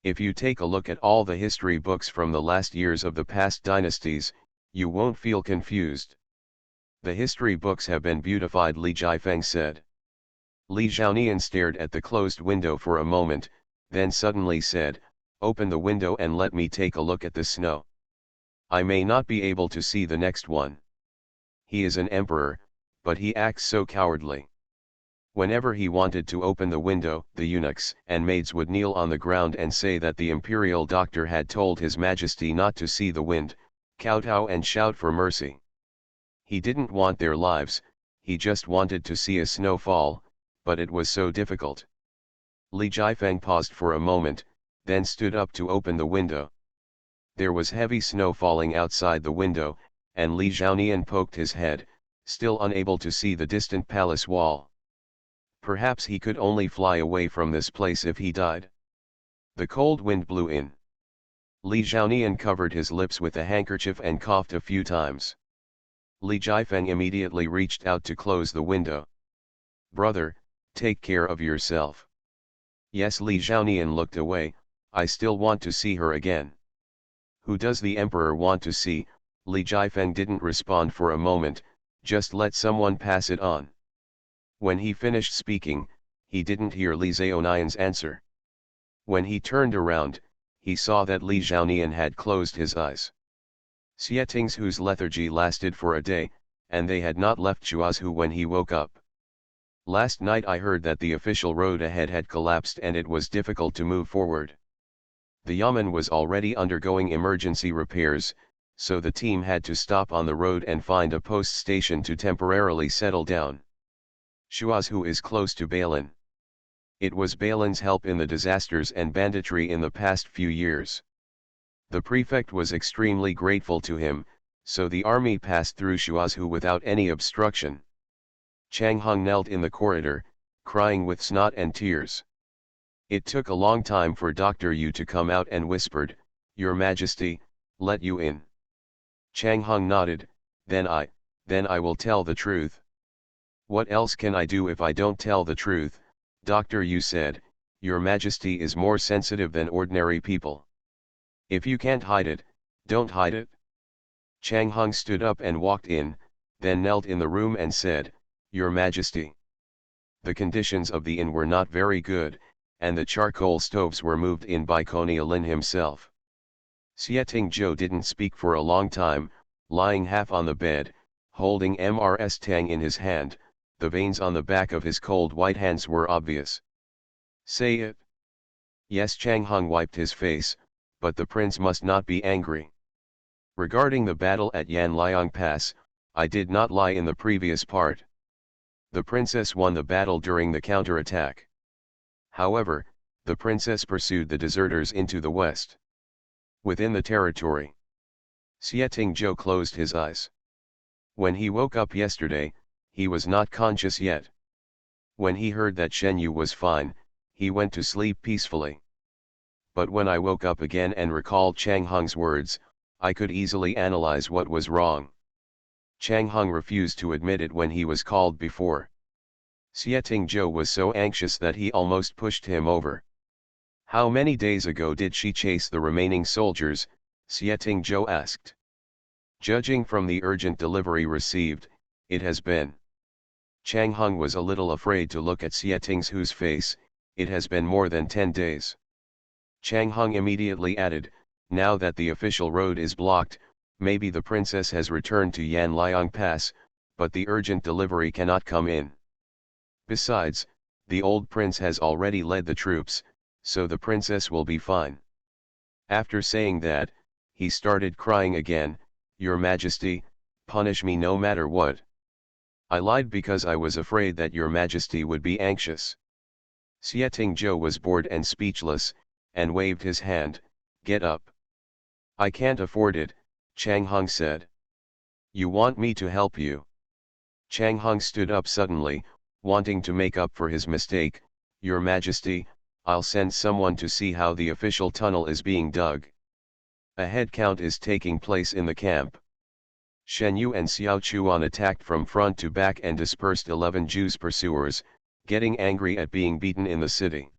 If you take a look at all the history books from the last years of the past dynasties, you won't feel confused." "The history books have been beautified," Li Jifeng said. Li Zhaonian stared at the closed window for a moment, then suddenly said, "Open the window and let me take a look at the snow. I may not be able to see the next one." He is an emperor, but he acts so cowardly. Whenever he wanted to open the window, the eunuchs and maids would kneel on the ground and say that the imperial doctor had told His Majesty not to see the wind, kowtow and shout for mercy. He didn't want their lives, he just wanted to see a snowfall, but it was so difficult. Li Jifeng paused for a moment, then stood up to open the window. There was heavy snow falling outside the window, and Li Zhaonian poked his head, still unable to see the distant palace wall. Perhaps he could only fly away from this place if he died. The cold wind blew in. Li Zhaonian covered his lips with a handkerchief and coughed a few times. Li Jifeng immediately reached out to close the window. "Brother, take care of yourself." "Yes." Li Zhaonian looked away. "I still want to see her again." "Who does the emperor want to see?" Li Jifeng didn't respond for a moment, just let someone pass it on. When he finished speaking, he didn't hear Li Zhaonian's answer. When he turned around, he saw that Li Zhaonian had closed his eyes. Xieting's whose lethargy lasted for a day, and they had not left Shuazhu when he woke up. "Last night I heard that the official road ahead had collapsed and it was difficult to move forward. The yamen was already undergoing emergency repairs, so the team had to stop on the road and find a post station to temporarily settle down. Shuazhu is close to Balan. It was Balan's help in the disasters and banditry in the past few years. The prefect was extremely grateful to him, so the army passed through Shuazhu without any obstruction." Chang Hung knelt in the corridor, crying with snot and tears. It took a long time for Dr. Yu to come out and whispered, "Your Majesty, let you in." Chang Hung nodded, then I will tell the truth." "What else can I do if I don't tell the truth?" Dr. Yu said. "Your Majesty is more sensitive than ordinary people. If you can't hide it, don't hide it." Chang Hung stood up and walked in, then knelt in the room and said, "Your Majesty." The conditions of the inn were not very good, and the charcoal stoves were moved in by Konia Lin himself. Xieting Zhou didn't speak for a long time, lying half on the bed, holding Mrs. Tang in his hand. The veins on the back of his cold white hands were obvious. "Say it." "Yes." Chang Hung wiped his face, "but the prince must not be angry. Regarding the battle at Yanliang Pass, I did not lie in the previous part. The princess won the battle during the counterattack. However, the princess pursued the deserters into the west. Within the territory." Xieting Zhou closed his eyes. When he woke up yesterday, he was not conscious yet. When he heard that Shen Yu was fine, he went to sleep peacefully. But when I woke up again and recalled Chang Hung's words, I could easily analyze what was wrong. Chang Hung refused to admit it when he was called before. Xieting Zhou was so anxious that he almost pushed him over. "How many days ago did she chase the remaining soldiers?" Xieting Zhou asked. "Judging from the urgent delivery received, it has been." Chang Hung was a little afraid to look at Xieting Zhou's face. "It has been more than 10 days. Chang Hung immediately added, "Now that the official road is blocked, maybe the princess has returned to Yanliang Pass, but the urgent delivery cannot come in. Besides, the old prince has already led the troops, so the princess will be fine." After saying that, he started crying again. "Your Majesty, punish me no matter what. I lied because I was afraid that your Majesty would be anxious." Xieting Zhou was bored and speechless, and waved his hand, "Get up. I can't afford it, Chang Hung said. You want me to help you? Chang Hung stood up suddenly, wanting to make up for his mistake. Your Majesty, I'll send someone to see how the official tunnel is being dug. A head count is taking place in the camp. Shen Yu and Xiao Chuan attacked from front to back and dispersed 11 Jews pursuers, getting angry at being beaten in the city.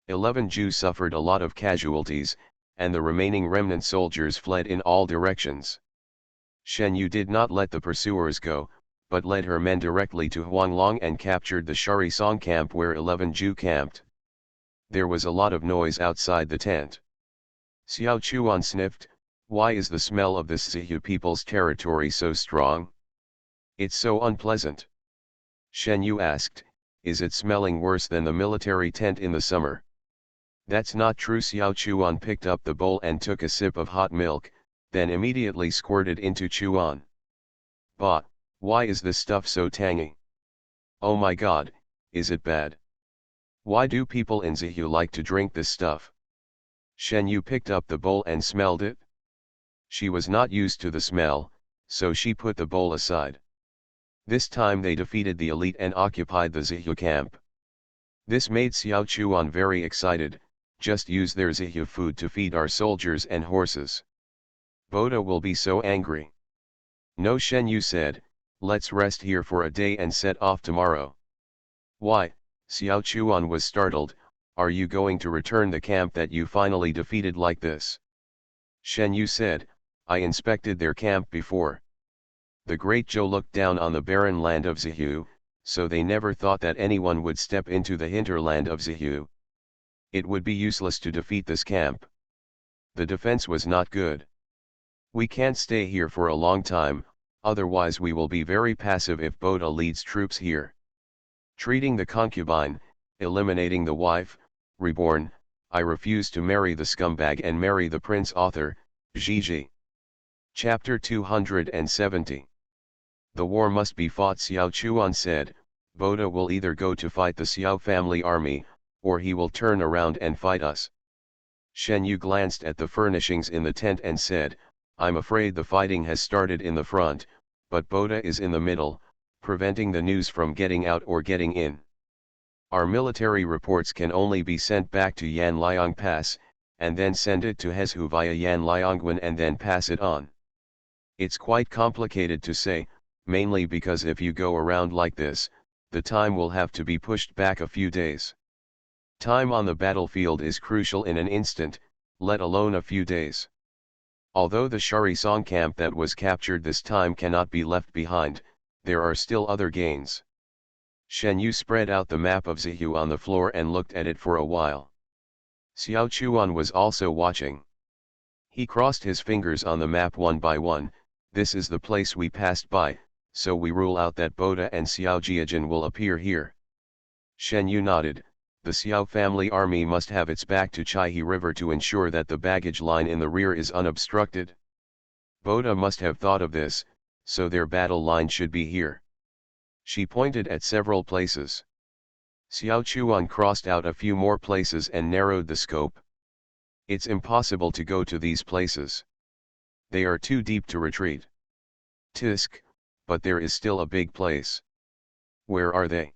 11 Jews suffered a lot of casualties, and the remaining remnant soldiers fled in all directions. Shen Yu did not let the pursuers go, but led her men directly to Huanglong and captured the Shari Song camp where 11 Jew camped. There was a lot of noise outside the tent. Xiao Chuan sniffed. Why is the smell of this Zihu people's territory so strong? It's so unpleasant. Shen Yu asked, is it smelling worse than the military tent in the summer? That's not true. Xiao Chuan picked up the bowl and took a sip of hot milk, then immediately squirted into Chuan. But, why is this stuff so tangy? Oh my god, is it bad? Why do people in Zihu like to drink this stuff? Shen Yu picked up the bowl and smelled it. She was not used to the smell, so she put the bowl aside. This time they defeated the elite and occupied the Zihu camp. This made Xiao Chuan very excited. Just use their Zihu food to feed our soldiers and horses. Boda will be so angry. No, Shen Yu said, let's rest here for a day and set off tomorrow. Why? Xiao Chuan was startled. Are you going to return the camp that you finally defeated like this? Shen Yu said, I inspected their camp before. The Great Zhou looked down on the barren land of Zihu, so they never thought that anyone would step into the hinterland of Zihu. It would be useless to defeat this camp. The defense was not good. We can't stay here for a long time, otherwise we will be very passive if Boda leads troops here. Treating the concubine, eliminating the wife, Reborn, I refuse to marry the scumbag and marry the prince author, Gigi. Chapter 270. The war must be fought. Xiao Chuan said, Boda will either go to fight the Xiao family army, or he will turn around and fight us. Shen Yu glanced at the furnishings in the tent and said, I'm afraid the fighting has started in the front, but Boda is in the middle, preventing the news from getting out or getting in. Our military reports can only be sent back to Yanliang Pass, and then send it to Hezhu via Yanliangwan and then pass it on. It's quite complicated to say, mainly because if you go around like this, the time will have to be pushed back a few days. Time on the battlefield is crucial in an instant, let alone a few days. Although the Shari Song camp that was captured this time cannot be left behind, there are still other gains. Shen Yu spread out the map of Zihu on the floor and looked at it for a while. Xiao Chuan was also watching. He crossed his fingers on the map one by one. This is the place we passed by, so we rule out that Boda and Xiao Jiajin will appear here. Shen Yu nodded. The Xiao family army must have its back to Chaihe River to ensure that the baggage line in the rear is unobstructed. Boda must have thought of this, so their battle line should be here. She pointed at several places. Xiao Chuan crossed out a few more places and narrowed the scope. It's impossible to go to these places. They are too deep to retreat. Tisk, but there is still a big place. Where are they?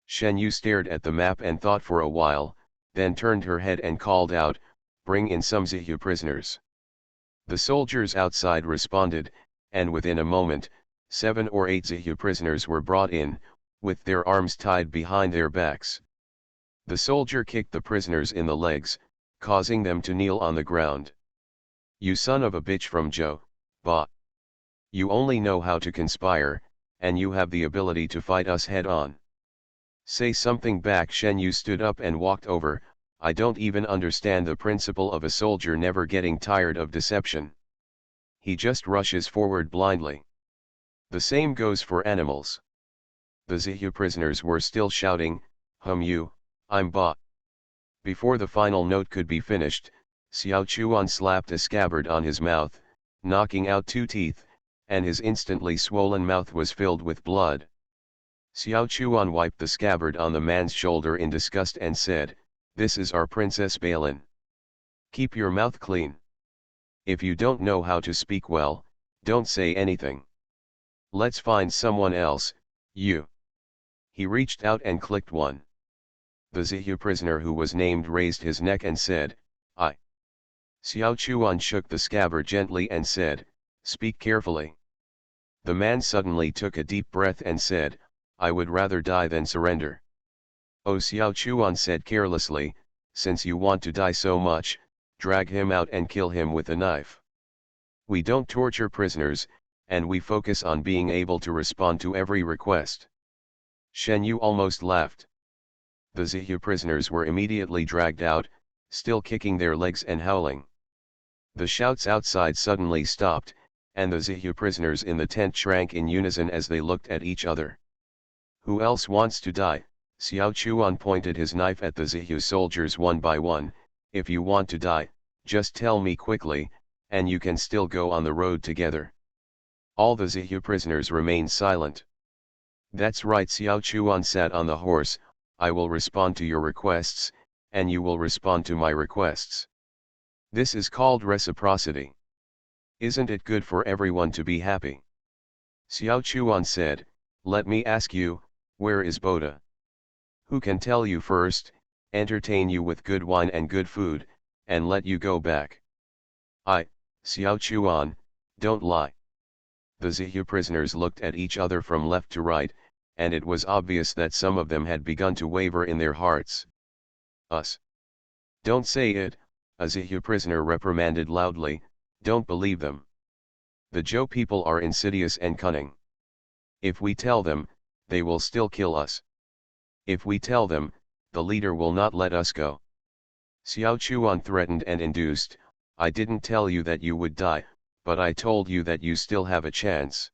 Shen Yu stared at the map and thought for a while, then turned her head and called out, bring in some Zihu prisoners. The soldiers outside responded, and within a moment, 7 or 8 Zihu prisoners were brought in, with their arms tied behind their backs. The soldier kicked the prisoners in the legs, causing them to kneel on the ground. You son of a bitch from Zhou, Ba. You only know how to conspire, and you have the ability to fight us head on. Say something back. Shen Yu stood up and walked over. I don't even understand the principle of a soldier never getting tired of deception. He just rushes forward blindly. The same goes for animals. The Zihu prisoners were still shouting, you, I'm Ba. Before the final note could be finished, Xiao Chuan slapped a scabbard on his mouth, knocking out 2 teeth, and his instantly swollen mouth was filled with blood. Xiao Chuan wiped the scabbard on the man's shoulder in disgust and said, this is our Princess Balin. Keep your mouth clean. If you don't know how to speak well, don't say anything. Let's find someone else, you. He reached out and clicked one. The Zihu prisoner who was named raised his neck and said, I. Xiao Chuan shook the scabbard gently and said, speak carefully. The man suddenly took a deep breath and said, I would rather die than surrender. Oh, Xiao Chuan said carelessly, since you want to die so much, drag him out and kill him with a knife. We don't torture prisoners, and we focus on being able to respond to every request. Shen Yu almost laughed. The Zihu prisoners were immediately dragged out, still kicking their legs and howling. The shouts outside suddenly stopped, and the Zihu prisoners in the tent shrank in unison as they looked at each other. Who else wants to die? Xiao Chuan pointed his knife at the Zihu soldiers one by one. If you want to die, just tell me quickly, and you can still go on the road together. All the Zihu prisoners remained silent. That's right, Xiao Chuan sat on the horse, I will respond to your requests, and you will respond to my requests. This is called reciprocity. Isn't it good for everyone to be happy? Xiao Chuan said, let me ask you, where is Boda? Who can tell you first, entertain you with good wine and good food, and let you go back? I, Xiao Chuan, don't lie. The Zihu prisoners looked at each other from left to right, and it was obvious that some of them had begun to waver in their hearts. Us. Don't say it, a Zihu prisoner reprimanded loudly, don't believe them. The Zhou people are insidious and cunning. If we tell them, they will still kill us. If we tell them, the leader will not let us go. Xiao Chuan threatened and induced, I didn't tell you that you would die, but I told you that you still have a chance.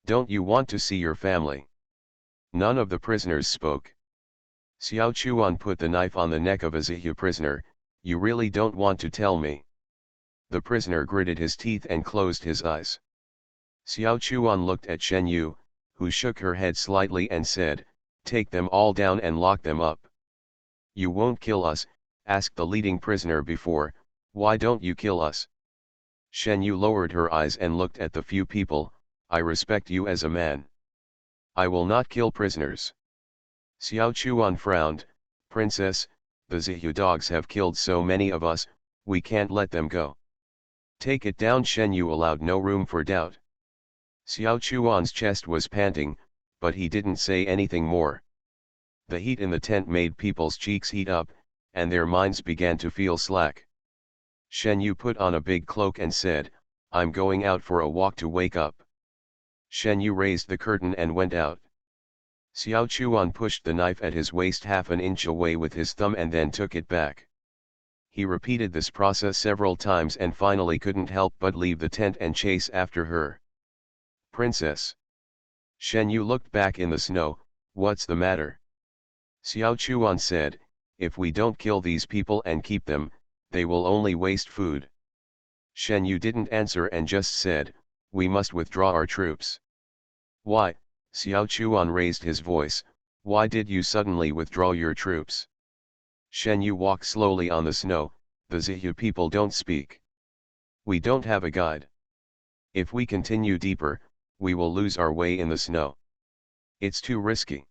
Don't you want to see your family? None of the prisoners spoke. Xiao Chuan put the knife on the neck of a Zihu prisoner, you really don't want to tell me? The prisoner gritted his teeth and closed his eyes. Xiao Chuan looked at Shen Yu, who shook her head slightly and said, take them all down and lock them up. You won't kill us, asked the leading prisoner before, why don't you kill us? Shen Yu lowered her eyes and looked at the few people, I respect you as a man. I will not kill prisoners. Xiao Chuan frowned, Princess, the Zihu dogs have killed so many of us, we can't let them go. Take it down. Shen Yu allowed no room for doubt. Xiao Chuan's chest was panting, but he didn't say anything more. The heat in the tent made people's cheeks heat up, and their minds began to feel slack. Shen Yu put on a big cloak and said, I'm going out for a walk to wake up. Shen Yu raised the curtain and went out. Xiao Chuan pushed the knife at his waist half an inch away with his thumb and then took it back. He repeated this process several times and finally couldn't help but leave the tent and chase after her. Princess. Shen Yu looked back in the snow, what's the matter? Xiao Chuan said, if we don't kill these people and keep them, they will only waste food. Shen Yu didn't answer and just said, we must withdraw our troops. Why? Xiao Chuan raised his voice, why did you suddenly withdraw your troops? Shen Yu walked slowly on the snow, the Zihu people don't speak. We don't have a guide. If we continue deeper, we will lose our way in the snow. It's too risky.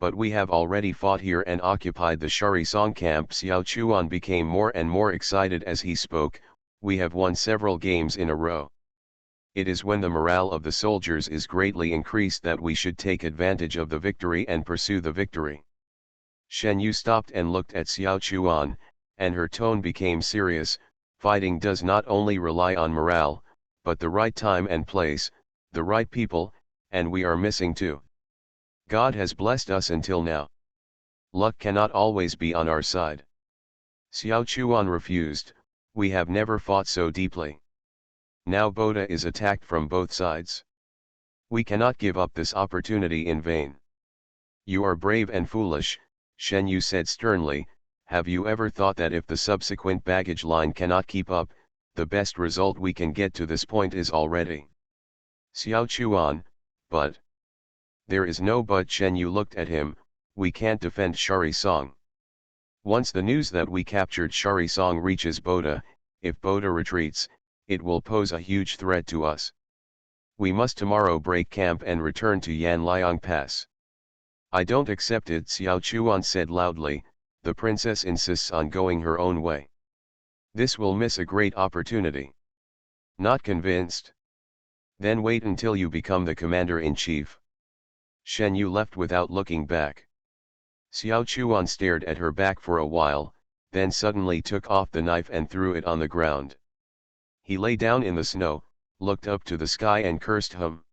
But we have already fought here and occupied the Shari Song camp. Xiao Chuan became more and more excited as he spoke, we have won several games in a row. It is when the morale of the soldiers is greatly increased that we should take advantage of the victory and pursue the victory. Shen Yu stopped and looked at Xiao Chuan, and her tone became serious, fighting does not only rely on morale, but the right time and place, the right people, and we are missing two. God has blessed us until now. Luck cannot always be on our side. Xiao Chuan refused, we have never fought so deeply. Now Boda is attacked from both sides. We cannot give up this opportunity in vain. You are brave and foolish, Shen Yu said sternly, have you ever thought that if the subsequent baggage line cannot keep up, the best result we can get to this point is already? Xiao Chuan, but. There is no but. Shen Yu looked at him, we can't defend Shari Song. Once the news that we captured Shari Song reaches Boda, if Boda retreats, it will pose a huge threat to us. We must tomorrow break camp and return to Yanliang Pass. I don't accept it, Xiao Chuan said loudly, the princess insists on going her own way. This will miss a great opportunity. Not convinced? Then wait until you become the commander-in-chief. Shen Yu left without looking back. Xiao Chuan stared at her back for a while, then suddenly took off the knife and threw it on the ground. He lay down in the snow, looked up to the sky and cursed hum.